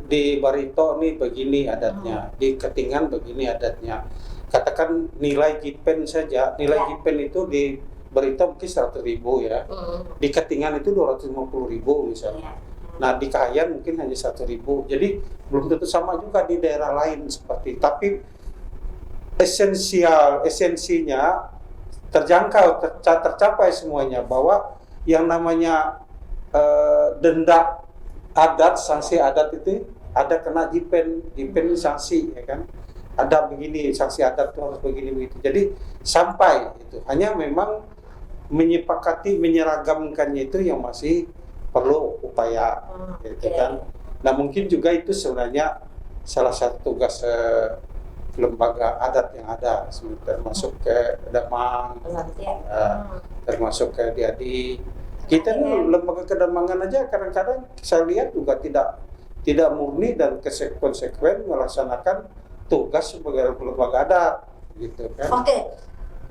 di Barito nih begini adatnya, di Ketingan begini adatnya. Katakan nilai Jipen saja, nilai Ya. Jipen itu di Barito mungkin 100.000 ya, di Ketingan itu 250.000 misalnya. Nah di Kahayan mungkin hanya 1.000. Jadi belum tentu sama juga di daerah lain seperti. Tapi esensinya terjangkau, tercapai semuanya bahwa yang namanya denda adat, sanksi adat itu ada kena Jipen sanksi ya kan. Ada begini, sanksi adat itu harus begini begitu. Jadi sampai itu hanya memang menyepakati menyeragamkannya itu yang masih perlu upaya gitu kan. Nah mungkin juga itu sebenarnya salah satu tugas lembaga adat yang ada, termasuk ke Damang, termasuk ke Diadi. Kita nih lembaga kedamangan aja kadang-kadang saya lihat juga tidak murni dan konsekuen melaksanakan tugas sebagai lembaga adat gitu kan. Oke,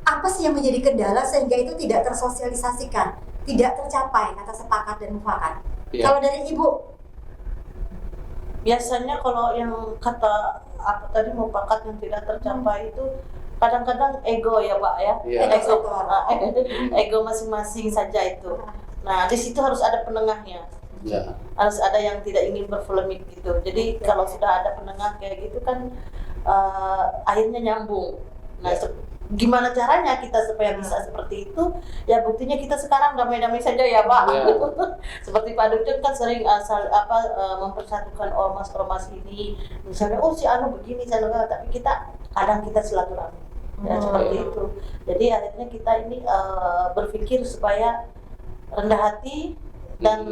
apa sih yang menjadi kendala sehingga itu tidak tersosialisasikan, tidak tercapai kata sepakat dan mufakat? Iya. Kalau dari Ibu, Biasanya kalau yang kata apa tadi mufakat yang tidak tercapai itu kadang-kadang ego ya Pak ya, Iya. ego masing-masing saja itu. Nah, di situ harus ada penengahnya. Ya. Harus ada yang tidak ingin berpolemik gitu. Jadi kalau sudah ada penengah kayak gitu kan akhirnya nyambung. Nah, gimana caranya kita supaya bisa seperti itu? Ya buktinya kita sekarang damai-damai saja ya Pak. Ya. Seperti Pak Dukun kan sering mempersatukan ormas-ormas ini. Misalnya si Anu begini, si Anu tapi kadang kita silaturahmi. Ya seperti itu. Jadi akhirnya kita ini berpikir supaya rendah hati dan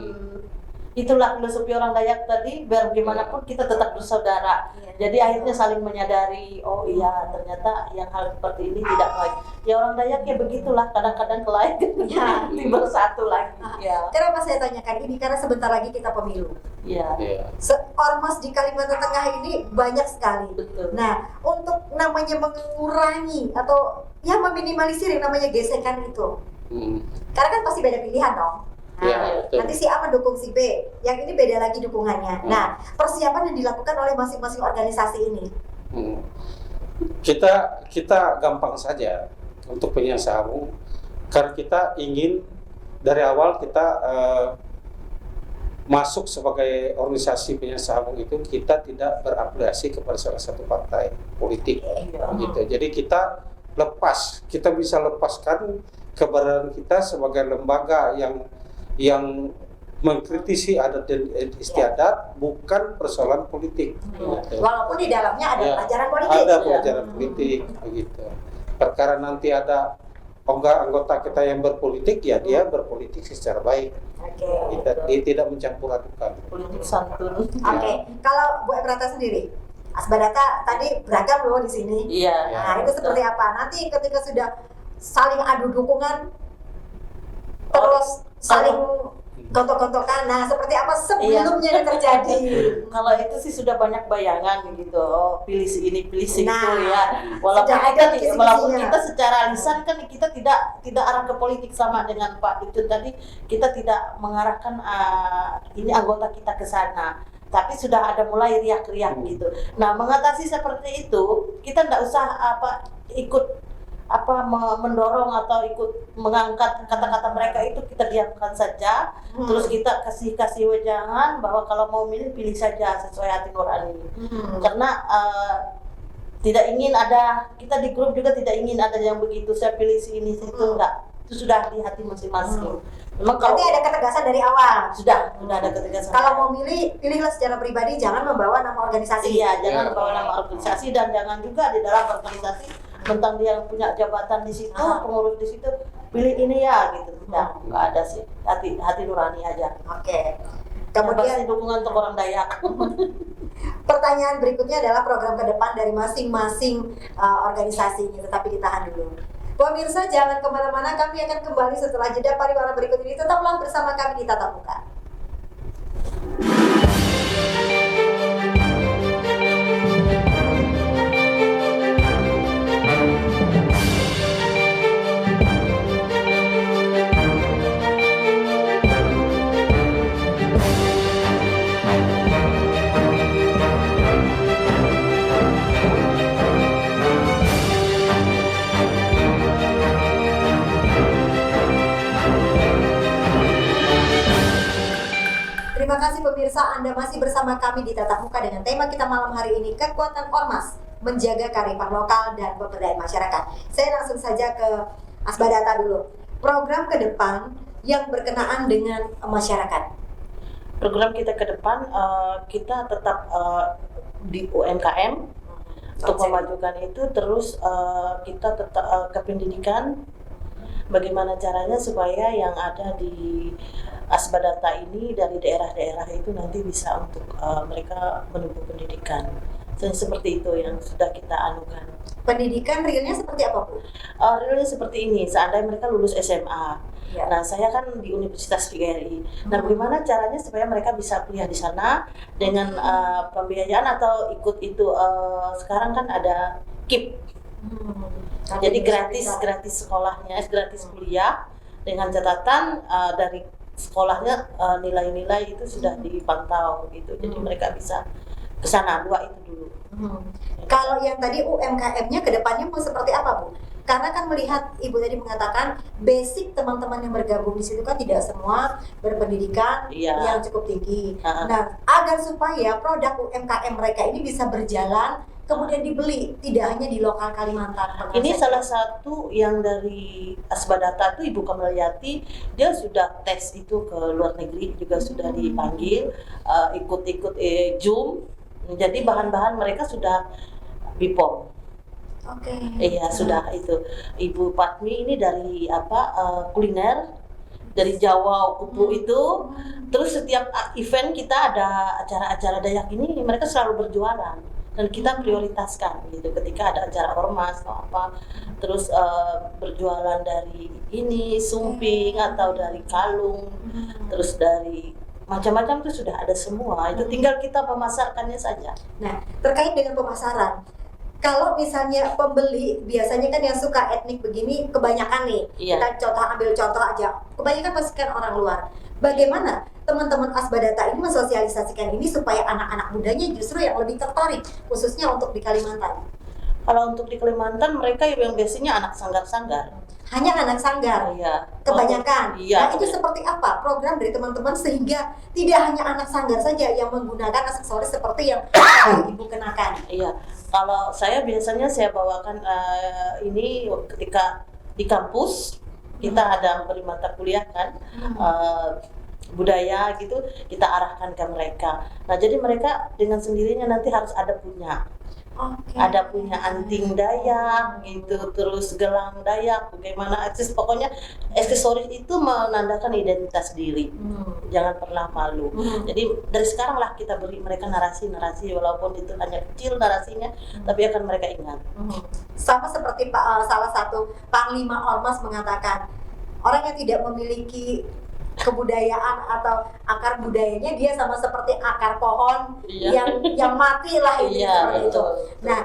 itulah filosofi orang Dayak tadi, biar gimana pun kita tetap bersaudara. Jadi akhirnya saling menyadari, oh iya ternyata yang hal seperti ini tidak baik. Ya orang Dayak ya begitulah, kadang-kadang kelaik Ya. bersatu lagi. Ya. Kenapa saya tanyakan ini? Karena sebentar lagi kita pemilu. Ya. Ormas di Kalimantan Tengah ini banyak sekali. Betul. Nah, untuk namanya mengurangi atau ya meminimalisir yang namanya gesekan itu, karena kan pasti beda pilihan dong. Nah, Ya, betul. nanti si A mendukung si B, yang ini beda lagi dukungannya. Nah, persiapan yang dilakukan oleh masing-masing organisasi ini. Kita gampang saja untuk penyiasahung, karena kita ingin dari awal kita masuk sebagai organisasi penyiasahung itu kita tidak berafiliasi kepada salah satu partai politik, gitu. Jadi kita bisa lepaskan keberadaan kita sebagai lembaga yang mengkritisi adat dan istiadat, bukan persoalan politik. Gitu. Walaupun di dalamnya ada Ya, pelajaran politik. ada pelajaran politik, begitu. Perkara nanti ada anggota kita yang berpolitik, ya dia berpolitik secara baik. Oke. Dia tidak mencampur adukan. Politik santun. Oke. Kalau Bu Ebrata sendiri, Asbadata tadi beragam loh di sini. Iya. Nah, itu seperti apa? Nanti ketika sudah saling adu dukungan, terus saling gontok-gontokan, nah seperti apa sebelumnya yang terjadi? Kalau itu sih sudah banyak bayangan gitu, pilih si ini, pilih si itu Nah, ya. Walaupun sudah ada walaupun kisi-kisinya. kita secara lisan kan kita tidak arah ke politik sama dengan Pak itu tadi, kita tidak mengarahkan ini anggota kita ke sana. Tapi sudah ada mulai riak-riak gitu. Nah, mengatasi seperti itu, kita tidak usah ikut mendorong atau ikut mengangkat kata-kata mereka, itu kita diamkan saja. Terus kita kasih wejangan bahwa kalau mau pilih saja sesuai hati nurani. Karena tidak ingin ada, kita di grup juga tidak ingin ada yang begitu, saya pilih si ini si itu, enggak. Itu sudah di hati masing-masing. Memang kalau Berarti ada ketegasan dari awal. sudah ada ketegasan. Kalau mau milih, pilihlah secara pribadi, jangan membawa nama organisasi. Iya, jangan bawa nama organisasi, dan jangan juga di dalam organisasi tentang dia yang punya jabatan di situ, pengurus di situ, pilih ini ya gitu. Nggak ada sih, hati nurani aja. Oke. Kemudian Kemudian dukungan untuk orang Dayak. pertanyaan berikutnya adalah program ke depan dari masing-masing organisasi ini, tetapi ditahan dulu. Pemirsa jangan kemana-mana, kami akan kembali setelah jeda pariwara berikut ini. Tetaplah bersama kami di Tatap Muka. Terima kasih pemirsa, Anda masih bersama kami di Tatap Muka dengan tema kita malam hari ini, kekuatan ormas menjaga kearifan lokal dan pemberdayaan masyarakat. Saya langsung saja ke Asbadata dulu. Program ke depan yang berkenaan dengan masyarakat. Program kita ke depan, kita tetap di UMKM untuk memajukan itu, terus kita tetap ke pendidikan. Bagaimana caranya supaya yang ada di Asbadata ini dari daerah-daerah itu nanti bisa untuk mereka menempuh pendidikan. Dan seperti itu yang sudah kita anukan. Pendidikan realnya seperti apa, Bu? Realnya seperti ini, seandainya mereka lulus SMA. Ya. Nah, saya kan di Universitas PGRI. Nah, bagaimana caranya supaya mereka bisa kuliah di sana dengan pembiayaan atau ikut itu, sekarang kan ada KIP. Jadi gratis sekolahnya, gratis kuliah, dengan catatan dari sekolahnya nilai-nilai itu sudah dipantau gitu. Jadi mereka bisa ke sana, 2 itu dulu. Kalau yang tadi UMKM-nya ke depannya mau seperti apa, Bu? Karena kan melihat Ibu tadi mengatakan basic teman-teman yang bergabung di situ kan tidak semua berpendidikan Iya. yang cukup tinggi. Ah. Nah, agar supaya produk UMKM mereka ini bisa berjalan kemudian dibeli tidak hanya di lokal Kalimantan Tengah Ini saja. salah satu yang dari Asbadata itu Ibu Kamaliati, dia sudah tes itu ke luar negeri, juga sudah dipanggil ikut-ikut Zoom. Jadi bahan-bahan mereka sudah BPOM. Oke. Iya, sudah itu. Ibu Patmi ini dari kuliner dari Jawa Kupu itu. Terus setiap event kita ada acara-acara Dayak ini mereka selalu berjualan dan kita prioritaskan gitu ketika ada acara ormas atau apa. Terus berjualan dari ini sumping atau dari kalung, terus dari macam-macam itu sudah ada semua. Itu tinggal kita memasarkannya saja. Nah, terkait dengan pemasaran, kalau misalnya pembeli biasanya kan yang suka etnik begini kebanyakan nih, Iya. kita ambil contoh aja, kebanyakan pasti kan orang luar. Bagaimana teman-teman Asbadata ini mensosialisasikan ini supaya anak-anak mudanya justru yang lebih tertarik, khususnya untuk di Kalimantan? Kalau untuk di Kalimantan mereka yang biasanya anak sanggar-sanggar. Hanya anak sanggar, Iya. kebanyakan. Iya. Nah, itu seperti apa program dari teman-teman sehingga tidak hanya anak sanggar saja yang menggunakan aksesoris seperti yang Ibu kenakan? Iya, kalau saya biasanya saya bawakan ini ketika di kampus kita ada beri mata kuliah kan budaya gitu, kita arahkan ke mereka. Nah jadi mereka dengan sendirinya nanti harus ada punya. Oke. Ada punya anting Dayak gitu, terus gelang Dayak, bagaimana pokoknya aksesoris itu menandakan identitas diri. Jangan pernah malu. Jadi dari sekarang lah kita beri mereka narasi-narasi walaupun itu hanya kecil narasinya, tapi akan mereka ingat. Sama seperti salah satu Panglima Ormas mengatakan, orang yang tidak memiliki kebudayaan atau akar budayanya dia sama seperti akar pohon Iya. yang mati lah ini Iya, seperti itu. betul. Nah,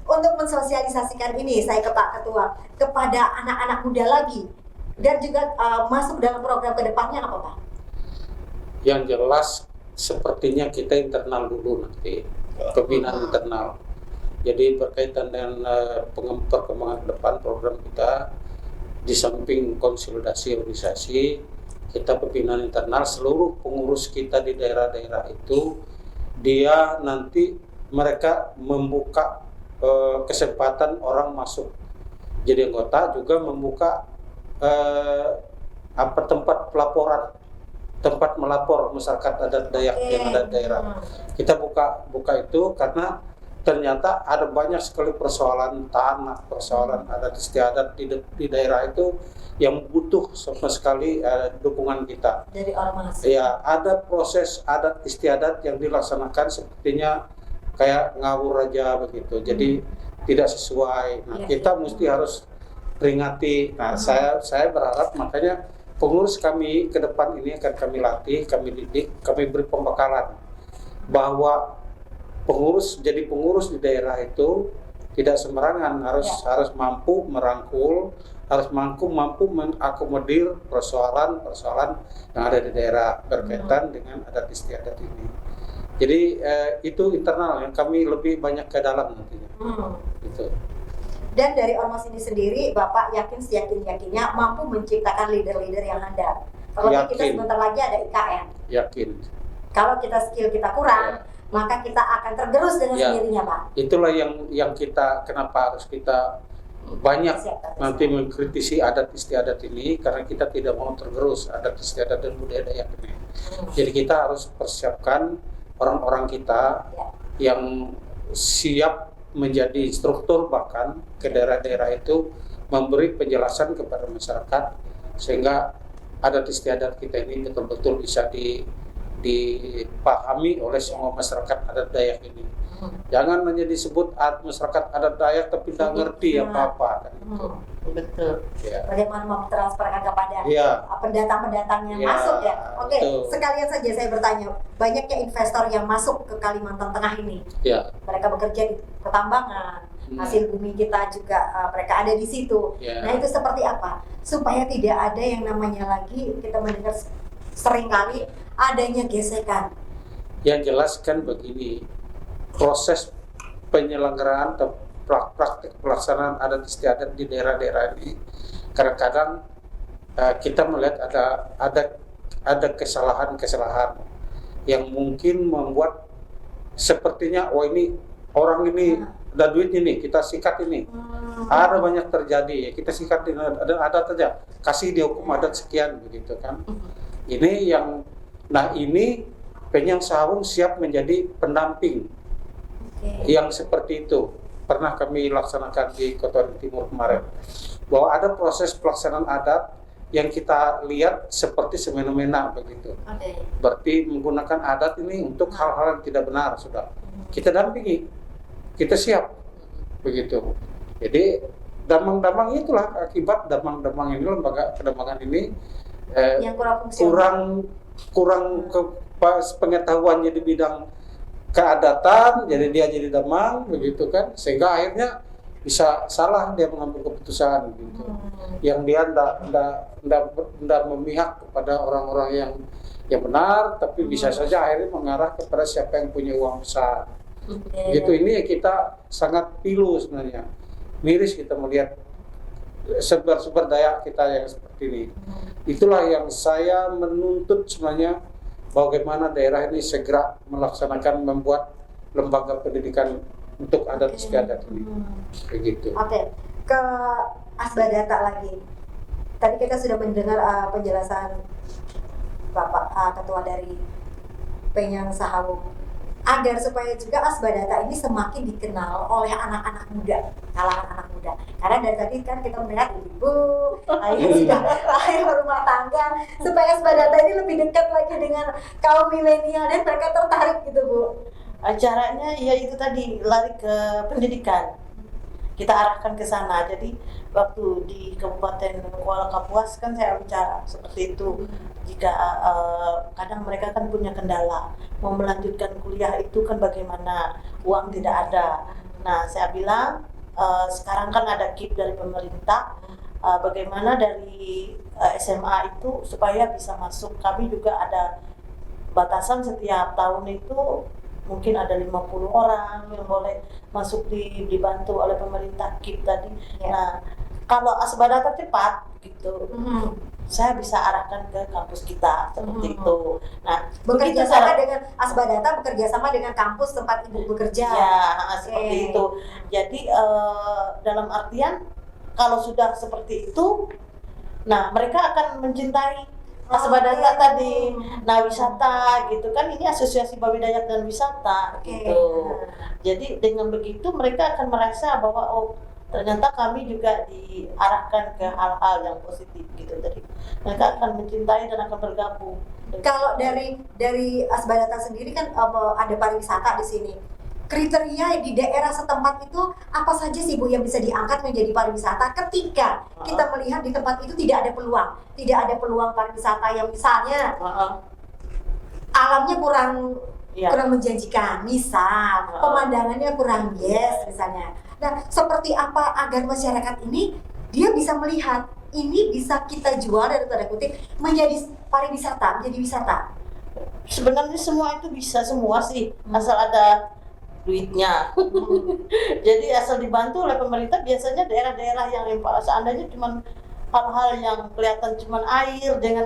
untuk mensosialisasikan ini saya ke Pak Ketua kepada anak-anak muda lagi dan juga masuk dalam program kedepannya apa Pak? Yang jelas sepertinya kita internal dulu nanti, pembinaan internal. Jadi berkaitan dengan perkembangan ke depan program kita, di samping konsolidasi organisasi, kita pembinaan internal seluruh pengurus kita di daerah-daerah itu, dia nanti mereka membuka kesempatan orang masuk jadi anggota, juga membuka tempat pelaporan, tempat melapor masyarakat adat Dayak yang ada di daerah. Kita buka itu karena ternyata ada banyak sekali persoalan tanah, persoalan adat istiadat di daerah itu yang butuh sama sekali dukungan kita. Dari ormas. Ya, ada proses adat istiadat yang dilaksanakan sepertinya kayak ngawur aja begitu. Jadi tidak sesuai. Nah, kita mesti harus peringati. Nah, saya berharap makanya pengurus kami ke depan ini akan kami latih, kami didik, kami beri pembekalan bahwa jadi pengurus di daerah itu tidak sembarangan, harus mampu merangkul, harus mampu mengakomodir persoalan yang ada di daerah berkaitan dengan adat istiadat ini. Jadi itu internal yang kami lebih banyak ke dalam nantinya. Gitu. Dan dari ormas ini sendiri, Bapak yakin seyakin-yakinnya mampu menciptakan leader-leader yang handal. Kalau kita sebentar lagi ada IKN. Yakin. Kalau skill kita kurang, maka kita akan tergerus dengan sendirinya, Pak. Itulah yang kita, kenapa harus kita banyak nanti mengkritisi adat istiadat ini, karena kita tidak mau tergerus adat istiadat dan budaya Dayak ini. Jadi kita harus persiapkan orang-orang kita yang siap menjadi instruktur, bahkan ke daerah-daerah itu memberi penjelasan kepada masyarakat sehingga adat istiadat kita ini betul-betul bisa dipahami oleh semua masyarakat adat Dayak ini. Jangan hanya disebut masyarakat adat Dayak tapi tidak ngerti apa-apa kan itu. Betul. Ya. Bagaimana mau transferkan kepada Iya. pendatang-pendatang yang Iya, masuk ya? Oke, betul. sekalian saja saya bertanya, banyaknya investor yang masuk ke Kalimantan Tengah ini. Ya. Mereka bekerja di pertambangan, hasil bumi kita juga mereka ada di situ. Ya. Nah, itu seperti apa? Supaya tidak ada yang namanya lagi kita mendengar seringkali adanya gesekan. Yang jelas kan begini, proses penyelenggaraan atau praktik pelaksanaan adat istiadat di daerah-daerah ini, kadang-kadang kita melihat ada kesalahan-kesalahan yang mungkin membuat sepertinya ini orang ini ada duitnya nih, kita sikat ini. Ada banyak terjadi ya, kita sikat ini, ada adat aja, kasih dia hukum adat sekian begitu kan. Ini Penyang Sahawung siap menjadi pendamping yang seperti itu. Pernah kami laksanakan di Kota Timur kemarin, bahwa ada proses pelaksanaan adat yang kita lihat seperti semena-mena begitu. Berarti menggunakan adat ini untuk hal-hal yang tidak benar sudah. Kita dampingi, kita siap begitu. Jadi damang-damang itulah akibat damang-damang ini, lembaga kedamaian ini yang kurang pengetahuannya di bidang keadatan, jadi dia jadi damang begitu kan, sehingga akhirnya bisa salah dia mengambil keputusan gitu. Yang dia ndak memihak kepada orang-orang yang benar, tapi bisa saja akhirnya mengarah kepada siapa yang punya uang besar. Gitu. Ini kita sangat pilu sebenarnya. Miris kita melihat sumber daya kita yang seperti ini. Itulah yang saya menuntut sebenarnya, bagaimana daerah ini segera melaksanakan, membuat lembaga pendidikan untuk adat istiadat ini. Begitu. Oke, ke Asbadata lagi. Tadi kita sudah mendengar penjelasan Bapak Ketua dari Penyang Sahawung, agar supaya juga Asbadata ini semakin dikenal oleh anak-anak muda, kalangan anak muda. Karena dari tadi kan kita mendengar ibu, ayah sudah lahir rumah tangga, supaya Asbadata ini lebih dekat lagi dengan kaum milenial dan mereka tertarik gitu Bu. Caranya ya itu tadi, lari ke pendidikan. Kita arahkan ke sana. Jadi waktu di Kabupaten Kuala Kapuas kan saya bicara seperti itu. Jika kadang mereka kan punya kendala, mau melanjutkan kuliah itu kan bagaimana, uang tidak ada. Nah saya bilang sekarang kan ada KIP dari pemerintah, bagaimana dari SMA itu supaya bisa masuk. Kami juga ada batasan setiap tahun itu mungkin ada 50 orang yang boleh masuk dibantu oleh pemerintah KIP tadi. Nah, kalau Asbadata cepat gitu, saya bisa arahkan ke kampus kita seperti itu. Nah, bekerja sama dengan Asbadata, bekerja sama dengan kampus tempat ibu bekerja. Ya, seperti itu. Jadi dalam artian kalau sudah seperti itu, nah mereka akan mencintai Asbadata tadi. Nah, wisata gitu kan, ini asosiasi Bawi Dayak dan wisata gitu. Jadi dengan begitu mereka akan merasa bahwa ternyata kami juga diarahkan ke hal-hal yang positif gitu. Jadi mereka akan mencintai dan akan bergabung. Kalau dari Asbadata sendiri kan ada pariwisata di sini. Kriteria di daerah setempat itu apa saja sih Bu yang bisa diangkat menjadi pariwisata ketika kita melihat di tempat itu tidak ada peluang pariwisata yang misalnya alamnya kurang menjanjikan, misal pemandangannya kurang misalnya. Nah, seperti apa agar masyarakat ini dia bisa melihat ini bisa kita jual dari tanda kutip menjadi pariwisata, menjadi wisata? Sebenarnya semua itu bisa semua sih, asal ada duitnya. Jadi asal dibantu oleh pemerintah. Biasanya daerah-daerah yang seandainya cuma hal-hal yang kelihatan cuma air dengan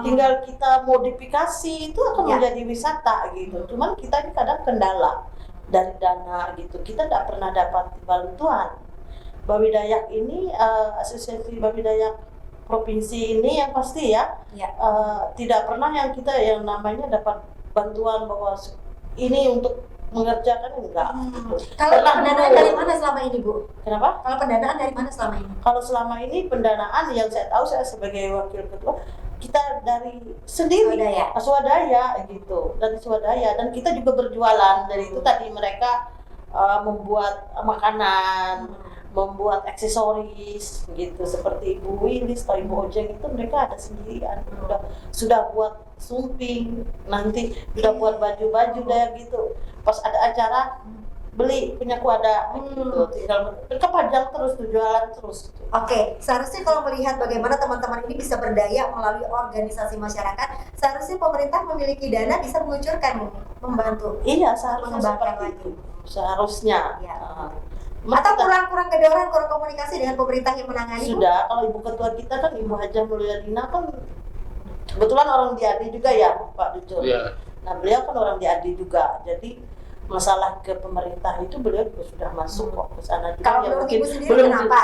tinggal kita modifikasi itu akan menjadi wisata gitu. Cuman kita ini kadang kendala dari dana gitu, kita tidak pernah dapat bantuan. Bawi Dayak ini asosiasi Bawi Dayak provinsi ini yang pasti tidak pernah yang kita yang namanya dapat bantuan bahwa ini untuk mengerjakan, enggak. Kalau pendanaan dari mana selama ini Bu? Kenapa? Kalau pendanaan dari mana selama ini? Kalau selama ini pendanaan yang saya tahu, saya sebagai wakil ketua, kita dari sendiri swadaya gitu, dari swadaya, dan kita juga berjualan dari itu tadi. Mereka membuat makanan, membuat aksesoris gitu, seperti Ibu Wilis atau Ibu Ojeng itu mereka ada sendirian, sudah buat sumping, nanti sudah buat baju-baju daya gitu. Pas ada acara beli punya ada gitu, tinggal mereka pajang terus jualan terus. Oke, seharusnya kalau melihat bagaimana teman-teman ini bisa berdaya melalui organisasi masyarakat, seharusnya pemerintah memiliki dana bisa mengucurkan membantu. Iya, seharusnya seperti itu. Seharusnya. Atau kurang gedorong, kurang komunikasi dengan pemerintah yang menangani? Bu? Sudah, kalau ibu ketua kita kan Ibu Hajah Mulyadina kan kebetulan orang Diadi juga ya Pak Ducul. Iya. Nah beliau kan orang Diadi juga, jadi masalah ke pemerintah itu beliau juga sudah masuk kok ke sana juga. Kalau Ya, menurut mungkin Ibu sendiri belum kenapa?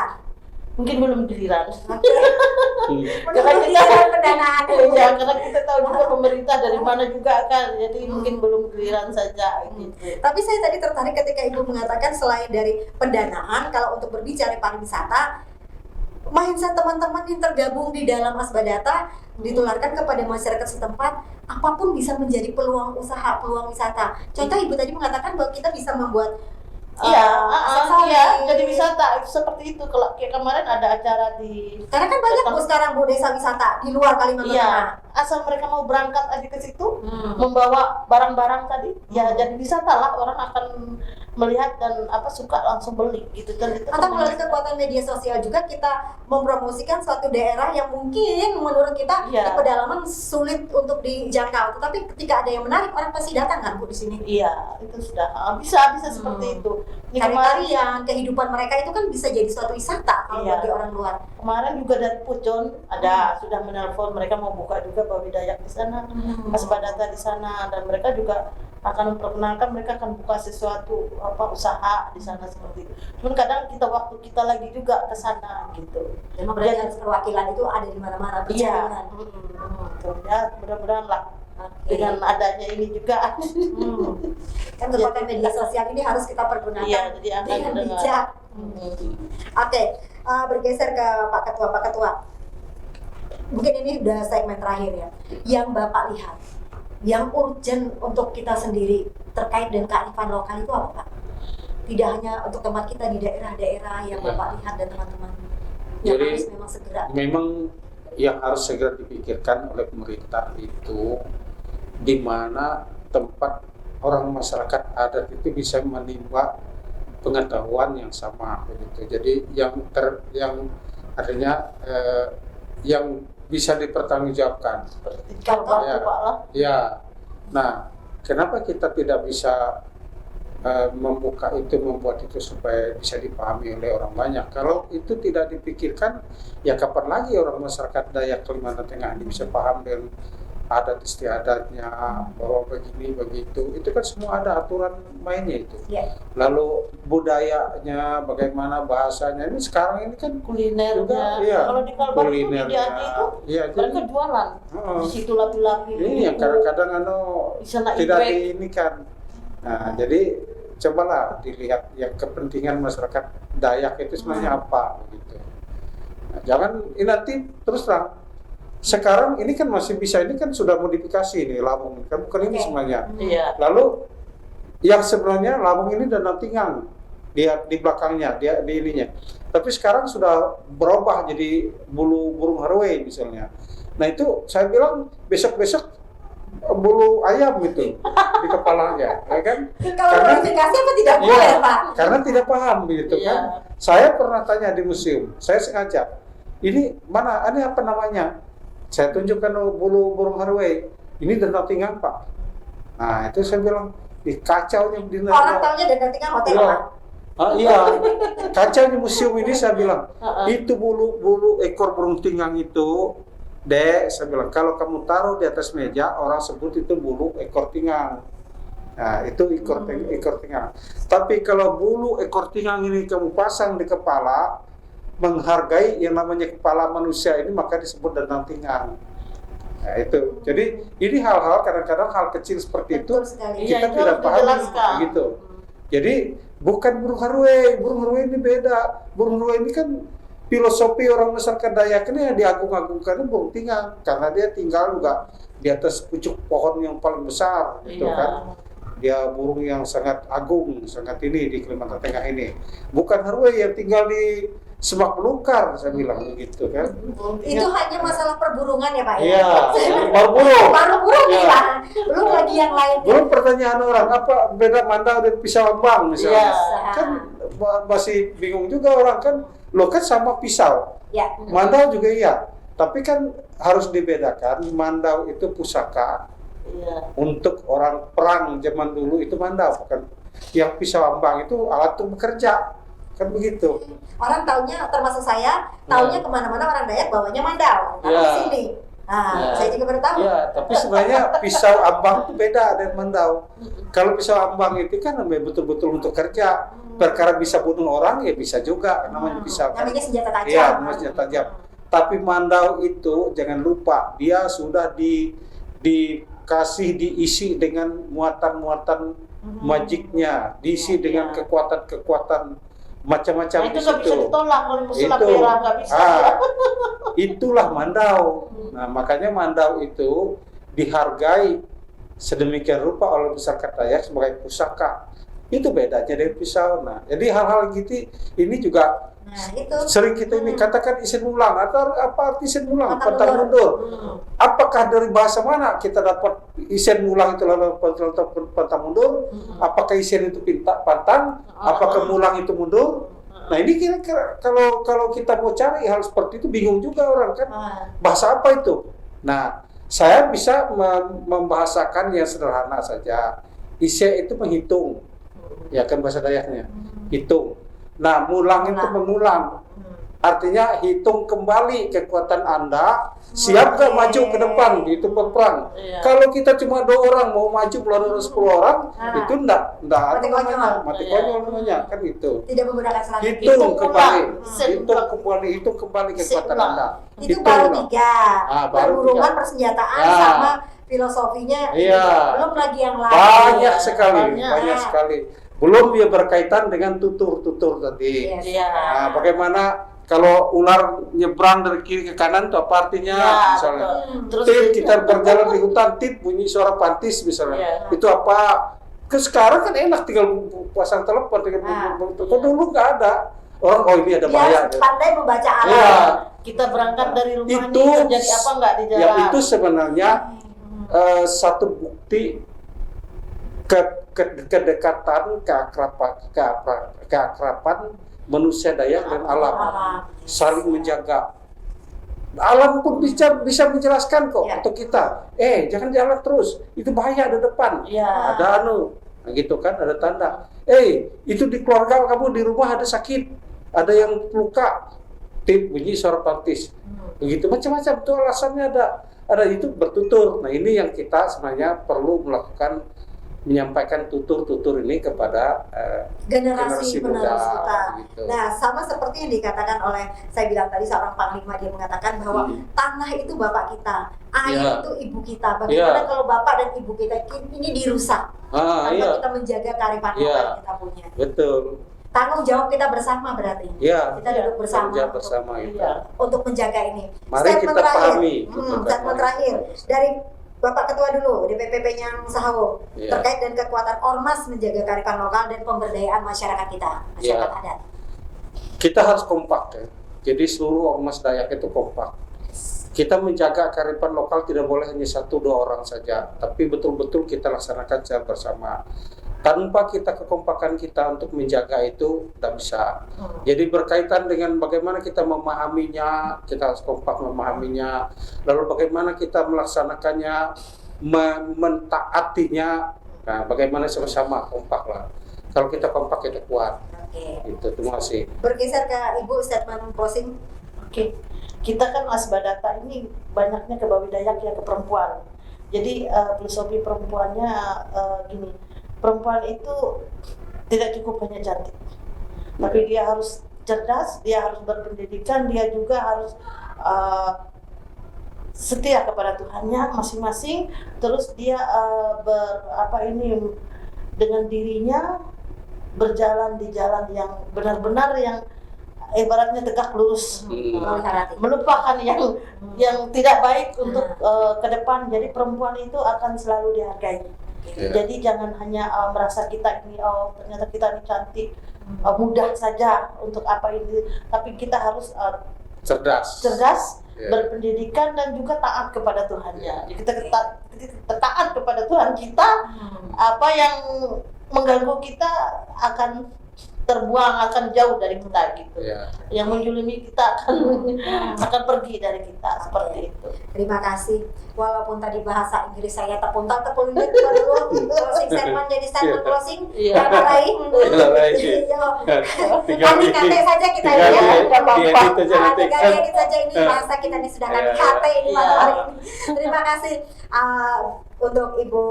mungkin belum giliran. Menurut Karena kita giliran pendanaan. ya, karena kita tahu juga pemerintah dari mana juga kan, jadi mungkin belum giliran saja gitu. Tapi saya tadi tertarik ketika Ibu mengatakan selain dari pendanaan, kalau untuk berbicara pariwisata, mindset teman-teman yang tergabung di dalam Asbadata ditularkan kepada masyarakat setempat, apapun bisa menjadi peluang usaha, peluang wisata. Contoh Ibu tadi mengatakan bahwa kita bisa membuat Iya, aksesoris. iya, jadi wisata seperti itu. Kalau kayak kemarin ada acara di Karena kan banyak Bu sekarang Bu desa wisata di luar Kalimantan Tengah. iya, asal mereka mau berangkat aja ke situ, membawa barang-barang tadi, ya jadi wisata lah, orang akan melihat dan suka langsung beli gitu kan. Itu Atau melalui kekuatan media sosial juga kita mempromosikan suatu daerah yang mungkin menurut kita Iya. di pedalaman sulit untuk dijangkau, tetapi ketika ada yang menarik orang pasti datang kan Bu di sini. Iya, itu sudah bisa seperti itu. Ini kemarin Tari-tarian, kehidupan mereka itu kan bisa jadi suatu wisata kalau Iya. bagi orang luar. kemarin juga dari Pucon ada sudah menelpon, mereka mau buka juga Bawi Dayak di sana, Asbadata di sana, dan mereka juga akan memperkenalkan, mereka akan buka sesuatu usaha di sana seperti itu. Cuman kadang waktu kita lagi juga ke sana gitu. Memang berarti perwakilan itu ada di mana-mana Iya. berjalan. Gitu. Ya, mudah-mudahan lah Oke. dengan adanya ini juga. Kan kekuatan media sosial ini harus kita pergunakan Iya, jadi akan dengan mendengar. bijak. Oke, bergeser ke Pak Ketua. Pak Ketua, mungkin ini udah segmen terakhir ya. Yang Bapak lihat, yang urgent untuk kita sendiri terkait dengan kearifan lokal itu apa Pak? Tidak hanya untuk tempat kita di daerah-daerah yang Bapak lihat dan teman-teman. Yang Jadi, harus memang segera. Memang yang harus segera dipikirkan oleh pemerintah itu di mana tempat orang masyarakat adat itu bisa menimba pengetahuan yang sama begitu. Jadi yang artinya yang bisa dipertanggungjawabkan. Kalau Ya. Pak lah. Ya. Nah, kenapa kita tidak bisa membuat itu supaya bisa dipahami oleh orang banyak? Kalau itu tidak dipikirkan, ya kapan lagi orang masyarakat Dayak Kalimantan Tengah ini bisa paham dengan adat istiadatnya, bahwa begini begitu. Itu kan semua ada aturan mainnya itu. Ya. Lalu budayanya, bagaimana bahasanya, ini sekarang ini kan Kulinernya. juga, iya, Kalau di Kalbar itu di Diadi itu iya, mereka jualan. Di situ lapi-lapi. ini yang kadang-kadang di sana tidak ibrek. ini kan. Nah, jadi cobalah dilihat yang kepentingan masyarakat Dayak itu sebenarnya apa begitu. Nah, jangan ini nanti terus terang. Sekarang ini kan masih bisa, ini kan sudah modifikasi nih Labung kan, bukan ini sebenarnya. Iya. Lalu yang sebenarnya Labung ini Danau Tingang dia di belakangnya, dia di ininya. Tapi sekarang sudah berubah jadi bulu burung harwe misalnya. Nah itu saya bilang besok-besok bulu ayam gitu di kepalanya, ya kan? Kalau modifikasi apa tidak Iya, boleh Pak? karena tidak paham gitu Iya. kan. Saya pernah tanya di museum, saya sengaja, ini mana, ini apa namanya? Saya tunjukkan bulu burung harwe, ini Danau Tingang Pak. Nah itu saya bilang, di kacaunya di Orang taunya Danau Tingang hotel Iya. Pak. Iya, kacau di museum ini saya bilang, itu bulu ekor burung tinggang itu, Dek, saya bilang, kalau kamu taruh di atas meja, orang sebut itu bulu ekor tinggang. Nah, itu ekor tinggang. Tapi kalau bulu ekor tinggang ini kamu pasang di kepala, menghargai yang namanya kepala manusia ini, maka disebut Danau Tingang. Nah, itu. Jadi, ini hal-hal kadang-kadang hal kecil seperti itu, Betul sekali. Iya, kita itu tidak harus paham dijelaskan. gitu. Jadi bukan burung harwe ini beda. Burung harwe ini kan filosofi orang masyarakat Dayak ini yang diagung-agungkan burung tinggang karena dia tinggal juga di atas pucuk pohon yang paling besar gitu Iya. kan. Dia burung yang sangat agung, sangat ini di Kalimantan Tengah ini. Bukan harwe yang tinggal di semak belukar, saya bilang begitu kan. Itu hanya masalah perburungan ya Pak ya? Iya, baru burung. Baru burung Iya. nih Pak. Belum lagi yang lain. Belum pertanyaan orang, apa beda mandau dan pisau ambang misalnya. Iya. Kan masih bingung juga orang kan, lo kan sama pisau. Ya. Mandau juga iya, tapi kan harus dibedakan, mandau itu pusaka Iya. untuk orang perang zaman dulu itu mandau, bukan. Yang pisau ambang itu alat untuk bekerja. kan begitu. Orang taunya, termasuk saya, taunya kemana-mana orang Dayak bawanya mandau, kalau di sini. Nah, saya juga baru tahu. Ya, tapi sebenarnya pisau ambang itu beda dengan mandau. Kalau pisau ambang itu kan memang betul-betul untuk kerja. Perkara bisa bunuh orang ya bisa juga namanya pisau. Namanya senjata tajam. Iya, namanya senjata tajam. Tapi mandau itu jangan lupa dia sudah dikasih diisi dengan muatan-muatan magicnya, diisi dengan kekuatan-kekuatan macam-macam Nah, itu di nggak bisa situ. ditolak kalau musuh Itu. merah nggak bisa. Itulah mandau. Nah, makanya mandau itu dihargai sedemikian rupa oleh masyarakat Dayak sebagai pusaka. Itu bedanya dari pisau. Nah, jadi hal-hal gitu ini juga Nah, itu. sering kita ini katakan isin ulang atau apa arti isin ulang? Pantang Pantang mundur. mundur. Apakah dari bahasa mana kita dapat isin ulang itu lalu pantang mundur? Apakah isin itu pantang? Apakah mulang itu mundur? Nah, ini kira-kira kalau kita mau cari hal seperti itu bingung juga orang kan. Bahasa apa itu? Nah, saya bisa membahasakan yang sederhana saja. Isya itu menghitung. Ya kan bahasa Dayaknya. Hitung. Nah, mulang itu mengulang. Artinya hitung kembali kekuatan Anda, siap gak maju ke depan itu perang. Iya. Kalau kita cuma 2 orang mau maju melawan 10 orang, itu enggak Mati konyol. mati Iya. konyol namanya kan itu. Tidak menggunakan strategi. Hitung kembali, ulang. hitung kembali kekuatan Ulang. Anda. Itu Hitung baru ulang. 3. Baru Perburungan 3. persenjataan Ya. sama filosofinya. Iya. Belum lagi yang lain. Banyak sekali, Banyak. banyak sekali. Belum dia berkaitan dengan tutur-tutur tadi. Yes. Iya. Nah, bagaimana kalau ular nyebrang dari kiri ke kanan itu apa artinya? Ya, Misalnya, betul. Terus tit kita berjalan di hutan, tit bunyi suara pantis misalnya. Iya. Itu apa? Ke sekarang kan enak tinggal pasang telepon, tinggal kok dulu nggak ada. Orang ini ada Dia bahaya. harus pandai membaca alam. Iya. kita berangkat dari rumah Itu ini terjadi apa nggak di jalan? Ya itu sebenarnya satu bukti kedekatan, keakraban manusia Dayak dan alam, saling menjaga. Alam pun bisa menjelaskan kok Ya. untuk kita. Jangan jalan terus, itu bahaya ada depan. Ya. Ada nah gitu kan, ada tanda. Itu di keluarga kamu di rumah ada sakit, ada yang luka, tip bunyi suara pantis. Begitu macam-macam tuh alasannya ada itu bertutur. Nah ini yang kita sebenarnya perlu melakukan, menyampaikan tutur-tutur ini kepada generasi penerus muda, kita. gitu. Nah, sama seperti yang dikatakan oleh, saya bilang tadi, seorang panglima, dia mengatakan bahwa tanah itu bapak kita, air itu ibu kita. Bagaimana kalau bapak dan ibu kita ini dirusak tanpa kita menjaga kearifan lokal yang kita punya? Betul. Tanggung jawab kita bersama berarti. Ya. Kita duduk bersama, Kerja bersama itu. untuk menjaga ini. Mari Statement kita terakhir. pahami. Statement terakhir dari Bapak Ketua dulu, DPPP-nya Sahawo, Ya. terkait dengan kekuatan Ormas menjaga kearifan lokal dan pemberdayaan masyarakat kita, masyarakat adat. Kita harus kompak ya. Jadi seluruh ormas Dayak itu kompak. Kita menjaga kearifan lokal tidak boleh hanya 1-2 orang saja, tapi betul-betul kita laksanakan secara bersama. Tanpa kita kekompakan kita untuk menjaga itu tidak bisa. Jadi berkaitan dengan bagaimana kita memahaminya, kita harus kompak memahaminya. Lalu bagaimana kita melaksanakannya, mentaatinya. Nah, bagaimana sama-sama kompak lah. Kalau kita kompak kita kuat. Oke. Itu terima kasih. Bergeser ke Ibu, statement closing. Oke. Kita kan Asbadata ini banyaknya ke Bawi Dayak ya, ke perempuan. Jadi filosofi perempuannya gini, perempuan itu tidak cukup hanya cantik, tapi dia harus cerdas, dia harus berpendidikan, dia juga harus setia kepada Tuhannya masing-masing. Terus dia dengan dirinya berjalan di jalan yang benar-benar, yang ibaratnya tegak lurus, melupakan yang tidak baik untuk ke depan. Jadi perempuan itu akan selalu dihargai. Jadi jangan hanya merasa kita ini ternyata kita ini cantik, mudah saja untuk apa ini, tapi kita harus cerdas, berpendidikan, dan juga taat kepada Tuhannya. Jadi kita taat kepada Tuhan kita, apa yang mengganggu kita akan terbuang, akan jauh dari kita gitu. Ya. Yang menjulimi kita akan pergi dari kita, seperti itu. Terima kasih. Walaupun tadi bahasa Inggris saya terpuntal-tepung dulu closing statement jadi statement closing. Iya. Karena lain. Iya, lain. Kami kate saja kita Tiga ya. kali, Nggak apa-apa. diedit aja nanti. Tinggal diedit saja ini bahasa kita ini sudah kami kate ini Iya. malam hari ini. Terima kasih untuk Ibu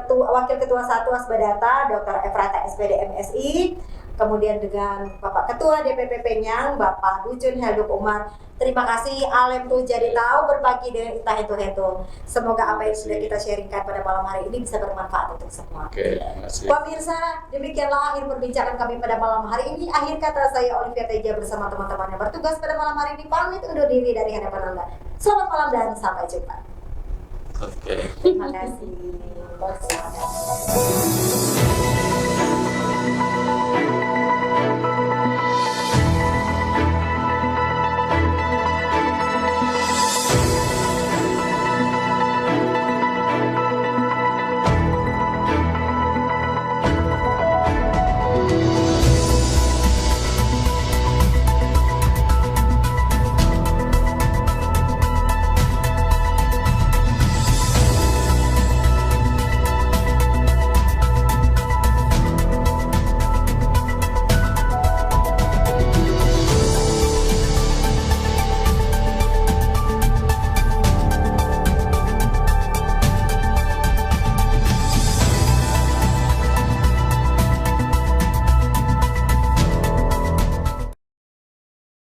Wakil Ketua 1 Asbadata, Dr. Efrata SPD MSI, kemudian dengan Bapak Ketua DPP Penyang, Bapak Dujun Helduk Umar. Terima kasih Alem tuh jadi tahu berbagi dengan kita itu. Semoga apa yang sudah kita sharingkan pada malam hari ini bisa bermanfaat untuk semua. Oke, terima kasih. Pemirsa, demikianlah akhir perbincangan kami pada malam hari ini. Akhir kata saya Olivia Teja bersama teman-teman yang bertugas pada malam hari ini pamit undur diri dari hadapan Anda. Selamat malam dan sampai jumpa. Oke. Terima kasih.